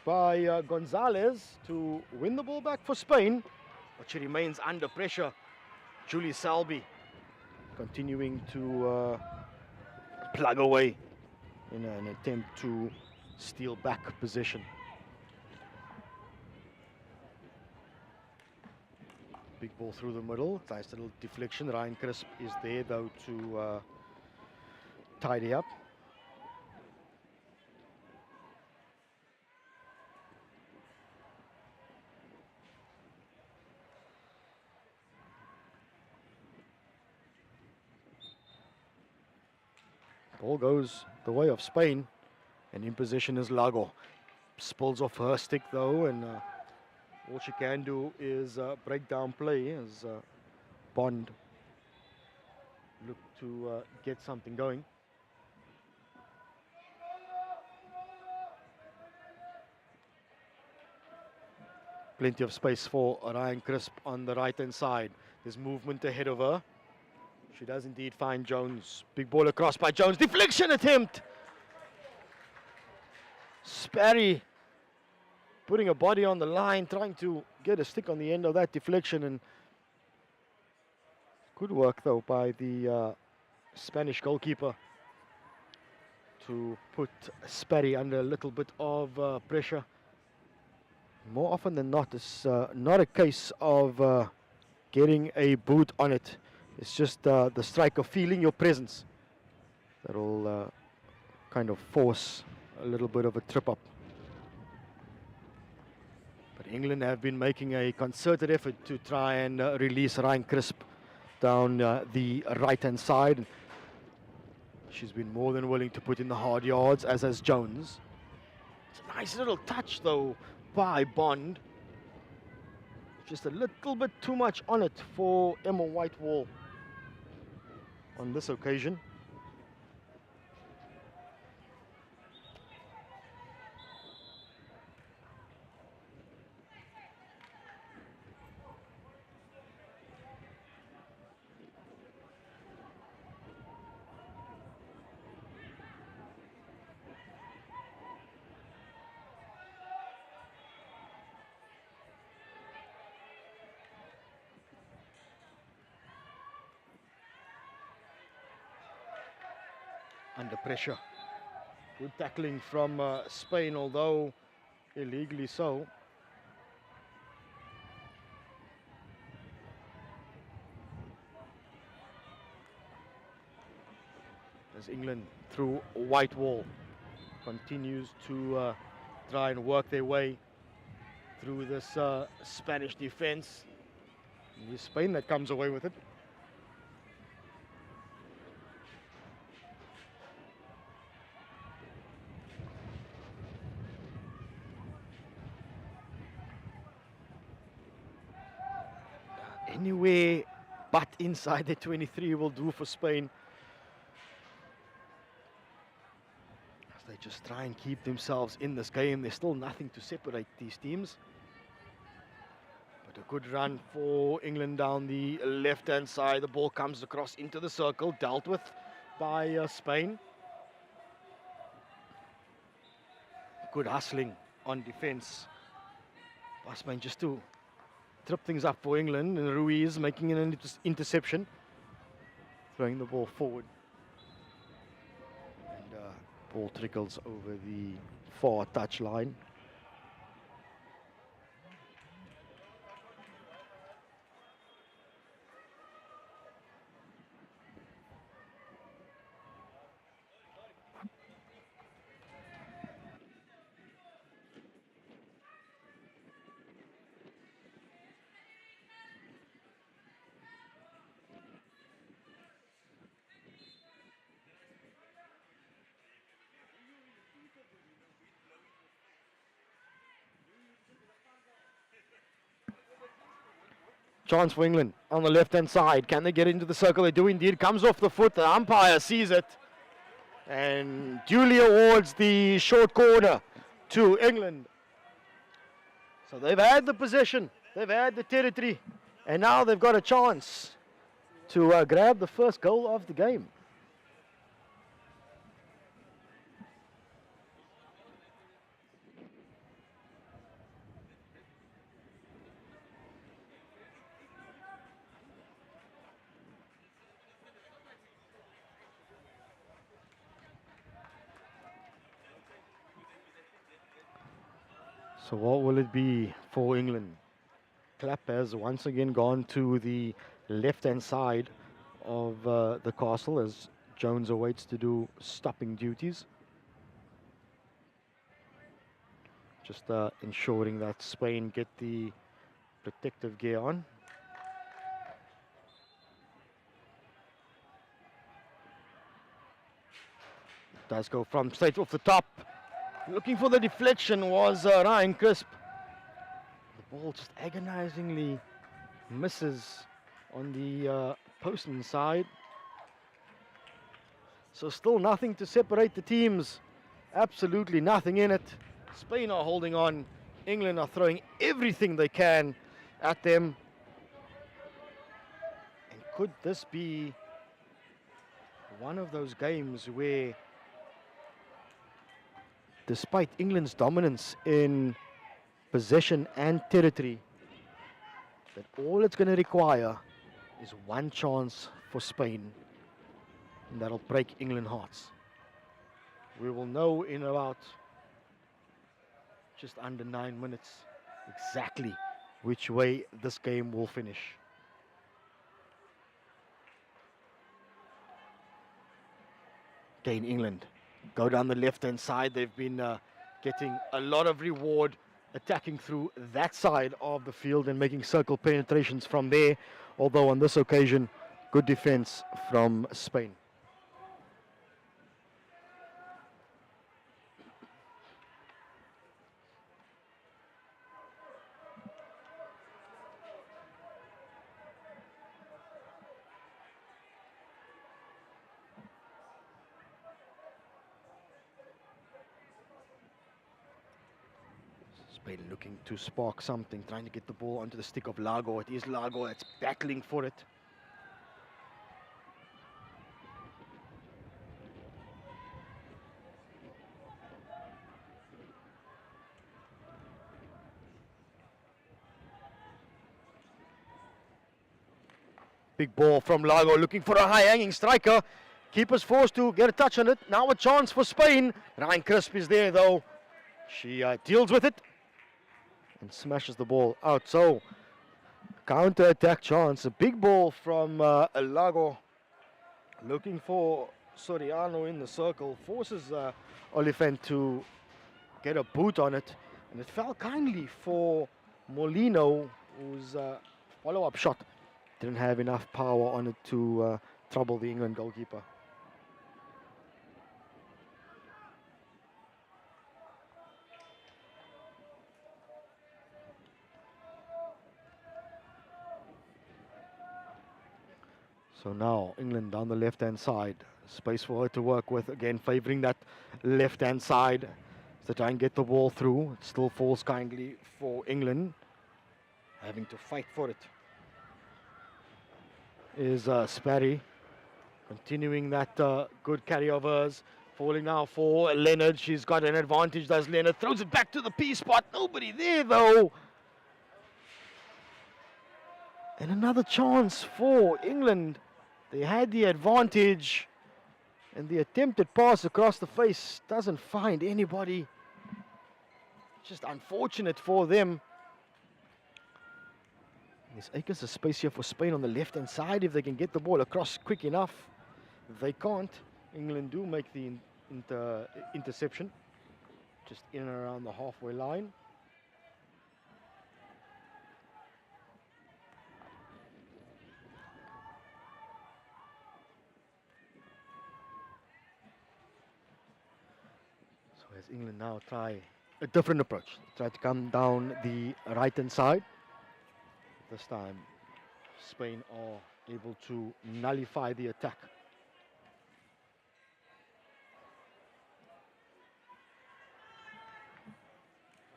by Gonzalez to win the ball back for Spain, but she remains under pressure. Julie Selby continuing to plug away in an attempt to steal back possession. Big ball through the middle, nice little deflection. Ryan Crisp is there though to tidy up. Ball goes the way of Spain, and in possession is Lago. Spills off her stick though, and all she can do is break down play as Bond look to get something going. Plenty of space for Ryan Crisp on the right hand side. There's movement ahead of her. She does indeed find Jones. Big ball across by Jones. Deflection attempt. Sparry putting a body on the line, trying to get a stick on the end of that deflection. And good work though by the Spanish goalkeeper to put Sparry under a little bit of pressure. More often than not, it's not a case of getting a boot on it. It's just the striker feeling your presence that'll kind of force a little bit of a trip up. But England have been making a concerted effort to try and release Ryan Crisp down the right-hand side. She's been more than willing to put in the hard yards, as has Jones. It's a nice little touch though by Bond. Just a little bit too much on it for Emma Whitewall on this occasion. Under pressure. Good tackling from Spain, although illegally so. as England through white wall continues to try and work their way through this Spanish defense. And it's Spain that comes away with it. Anywhere but inside the 23 will do for Spain. As they just try and keep themselves in this game. There's still nothing to separate these teams. But a good run for England down the left-hand side. The ball comes across into the circle, dealt with by Spain. Good hustling on defense by Spain just to trip things up for England, and Ruiz making an interception, throwing the ball forward, and ball trickles over the far touch line. Chance for England on the left-hand side. Can they get into the circle? They do indeed. Comes off the foot. The umpire sees it and duly awards the short corner to England. So they've had the possession. They've had the territory. And now they've got a chance to grab the first goal of the game. So what will it be for England? Clapp has once again gone to the left-hand side of the castle as Jones awaits to do stopping duties. Just ensuring that Spain get the protective gear on. Does go from straight off the top. Looking for the deflection was Ryan Crisp. The ball just agonizingly misses on the postman side. So still nothing to separate the teams. Absolutely nothing in it. Spain are holding on. England are throwing everything they can at them. And could this be one of those games where, despite England's dominance in possession and territory, that all it's going to require is one chance for Spain, and that'll break England hearts? We will know in about just under 9 minutes exactly which way this game will finish. Again, England go down the left-hand side. They've been getting a lot of reward attacking through that side of the field and making circle penetrations from there. Although on this occasion, good defense from Spain. Spain looking to spark something, trying to get the ball onto the stick of Lago. It is Lago that's battling for it. Big ball from Lago, looking for a high-hanging striker. Keeper's forced to get a touch on it. Now a chance for Spain. Ryan Crisp is there though. She deals with it and smashes the ball out. So, counter-attack chance. A big ball from Lago, looking for Soriano in the circle, forces Oliphant to get a boot on it, and it fell kindly for Molino, whose follow-up shot didn't have enough power on it to trouble the England goalkeeper. So now England down the left-hand side, space for her to work with, again favouring that left-hand side to try and get the ball through. It still falls kindly for England, having to fight for it. Is Sparry continuing that good carry of hers, falling now for Leonard. She's got an advantage, does Leonard, throws it back to the P spot, nobody there though. And another chance for England. They had the advantage, and the attempted pass across the face doesn't find anybody. Just unfortunate for them. There's acres of space here for Spain on the left-hand side if they can get the ball across quick enough. If they can't, England do make the interception, just in and around the halfway line. So as England now try a different approach, try to come down the right-hand side. This time, Spain are able to nullify the attack.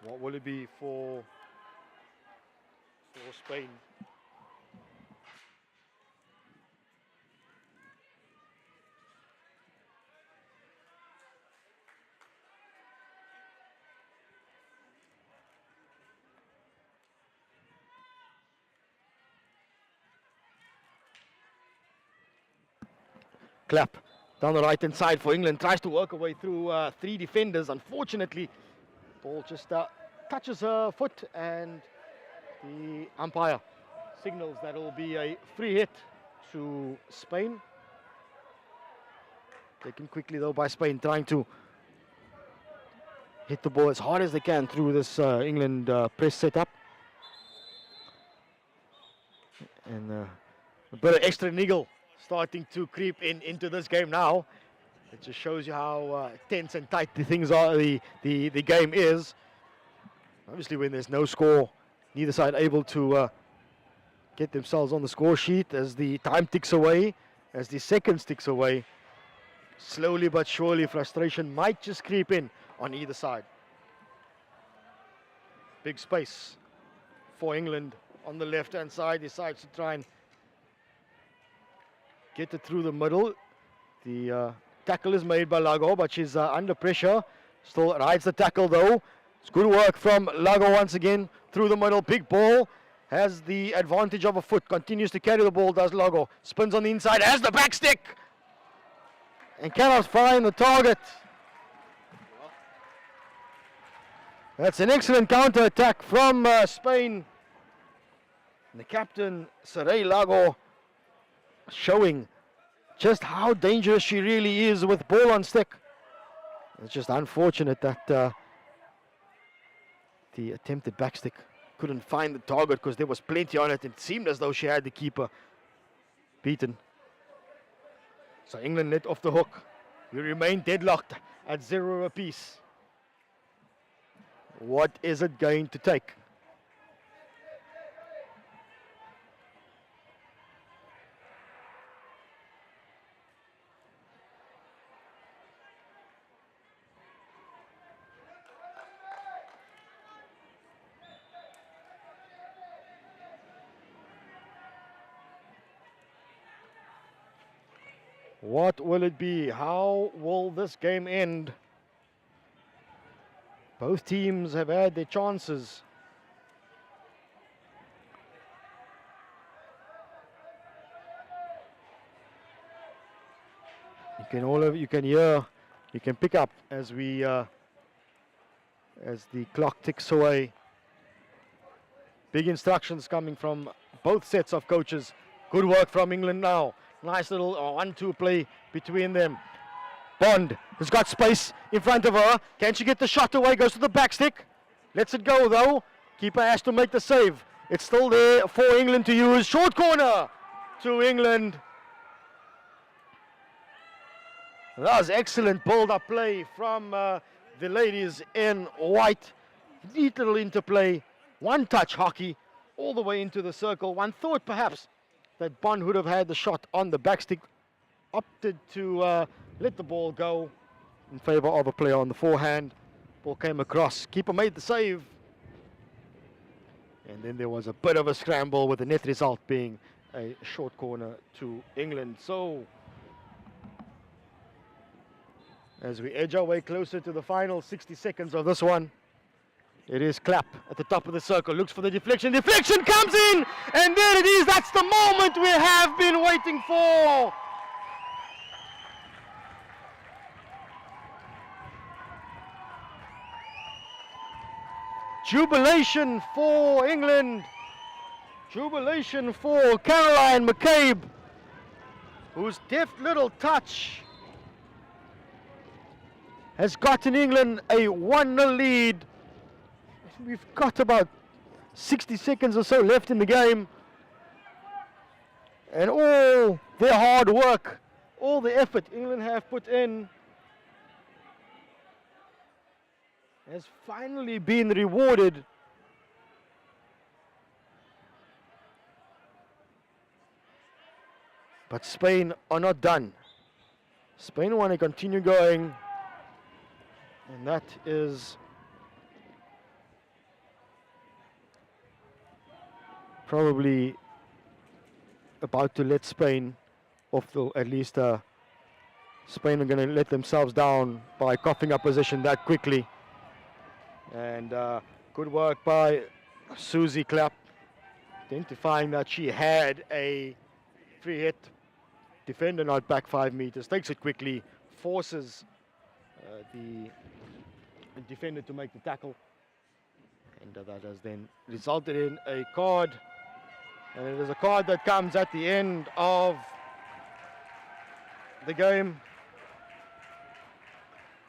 What will it be for Spain? Clap down the right-hand side for England, tries to work her way through three defenders. Unfortunately, ball just touches her foot, and the umpire signals that it will be a free hit to Spain. Taken quickly though by Spain, trying to hit the ball as hard as they can through this England press setup. And a bit of extra niggle starting to creep into this game now. It just shows you how tense and tight the things are, the game is. Obviously when there's no score, neither side able to get themselves on the score sheet as the time ticks away, as the seconds ticks away. Slowly but surely frustration might just creep in on either side. Big space for England on the left hand side, decides to try and get it through the middle. The tackle is made by Lago, but she's under pressure. Still rides the tackle though. It's good work from Lago once again through the middle. Big ball, has the advantage of a foot, continues to carry the ball, does Lago. Spins on the inside, has the back stick, and cannot find the target. That's an excellent counter attack from Spain. And the captain, Saray Lago, showing just how dangerous she really is with ball on stick. It's just unfortunate that the attempted backstick couldn't find the target, because there was plenty on it. It seemed as though she had the keeper beaten. So England let off the hook. We remain deadlocked at 0 apiece. What is it going to take? What will it be? How will this game end? Both teams have had their chances. You can hear, you can pick up as we as the clock ticks away. Big instructions coming from both sets of coaches. Good work from England now. Nice little 1-2 play between them. Bond has got space in front of her. Can she get the shot away? Goes to the back stick. Lets it go though. Keeper has to make the save. It's still there for England to use. Short corner to England. That was excellent build-up play from the ladies in white. Neat little interplay. One-touch hockey all the way into the circle. One thought perhaps that Bond would have had the shot on the back stick. Opted to let the ball go in favor of a player on the forehand. Ball came across. Keeper made the save. And then there was a bit of a scramble with the net result being a short corner to England. So as we edge our way closer to the final 60 seconds of this one, it is Clapp at the top of the circle, looks for the deflection. Deflection comes in, and there it is. That's the moment we have been waiting for. Jubilation for England. Jubilation for Caroline McCabe, whose deft little touch has gotten England a 1-0 lead. We've got about 60 seconds or so left in the game. And all their hard work, all the effort England have put in has finally been rewarded. But Spain are not done. Spain want to continue going, and that is probably about to let Spain off, at least Spain are going to let themselves down by coughing up position that quickly. And good work by Susie Clapp, identifying that she had a free hit. Defender not back 5 meters, takes it quickly, forces the defender to make the tackle. And that has then resulted in a card. And it is a card that comes at the end of the game.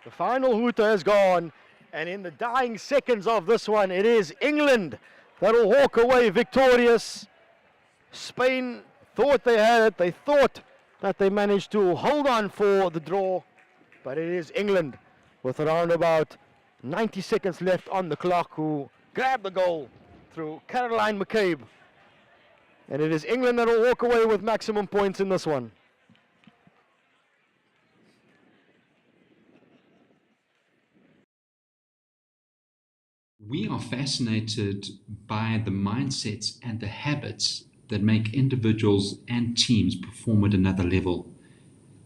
The final hooter has gone. And in the dying seconds of this one, it is England that will walk away victorious. Spain thought they had it. They thought that they managed to hold on for the draw. But it is England with around about 90 seconds left on the clock who grabbed the goal through Caroline McCabe. And it is England that will walk away with maximum points in this one. We are fascinated by the mindsets and the habits that make individuals and teams perform at another level.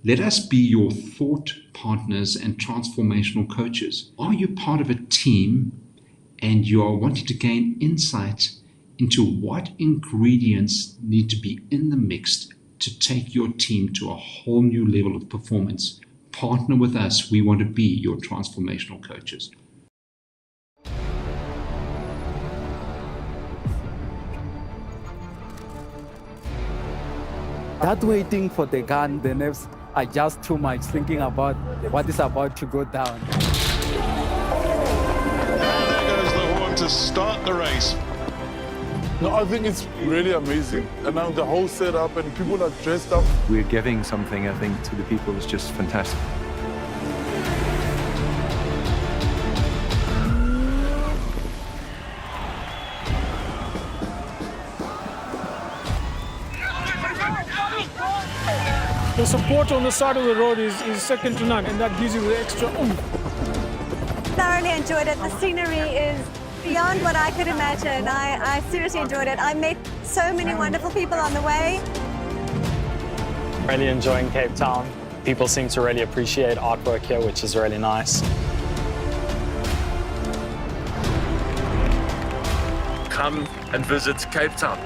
Let us be your thought partners and transformational coaches. Are you part of a team and you are wanting to gain insight into what ingredients need to be in the mix to take your team to a whole new level of performance? Partner with us. We want to be your transformational coaches. That waiting for the gun, the nerves are just too much, thinking about what is about to go down. And there goes the horn to start the race. No, I think it's really amazing. And now the whole setup and people are dressed up. We're giving something, I think, to the people is just fantastic. The support on the side of the road is second to none, and that gives you the extra oomph. Thoroughly enjoyed it. The scenery is beyond what I could imagine. I seriously enjoyed it. I met so many wonderful people on the way. Really enjoying Cape Town. People seem to really appreciate artwork here, which is really nice. Come and visit Cape Town.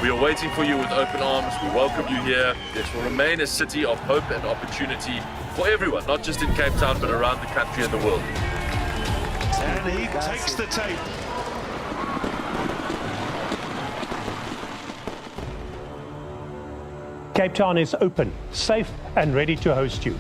We are waiting for you with open arms. We welcome you here. This will remain a city of hope and opportunity for everyone, not just in Cape Town, but around the country and the world. And he takes the tape. Cape Town is open, safe and ready to host you.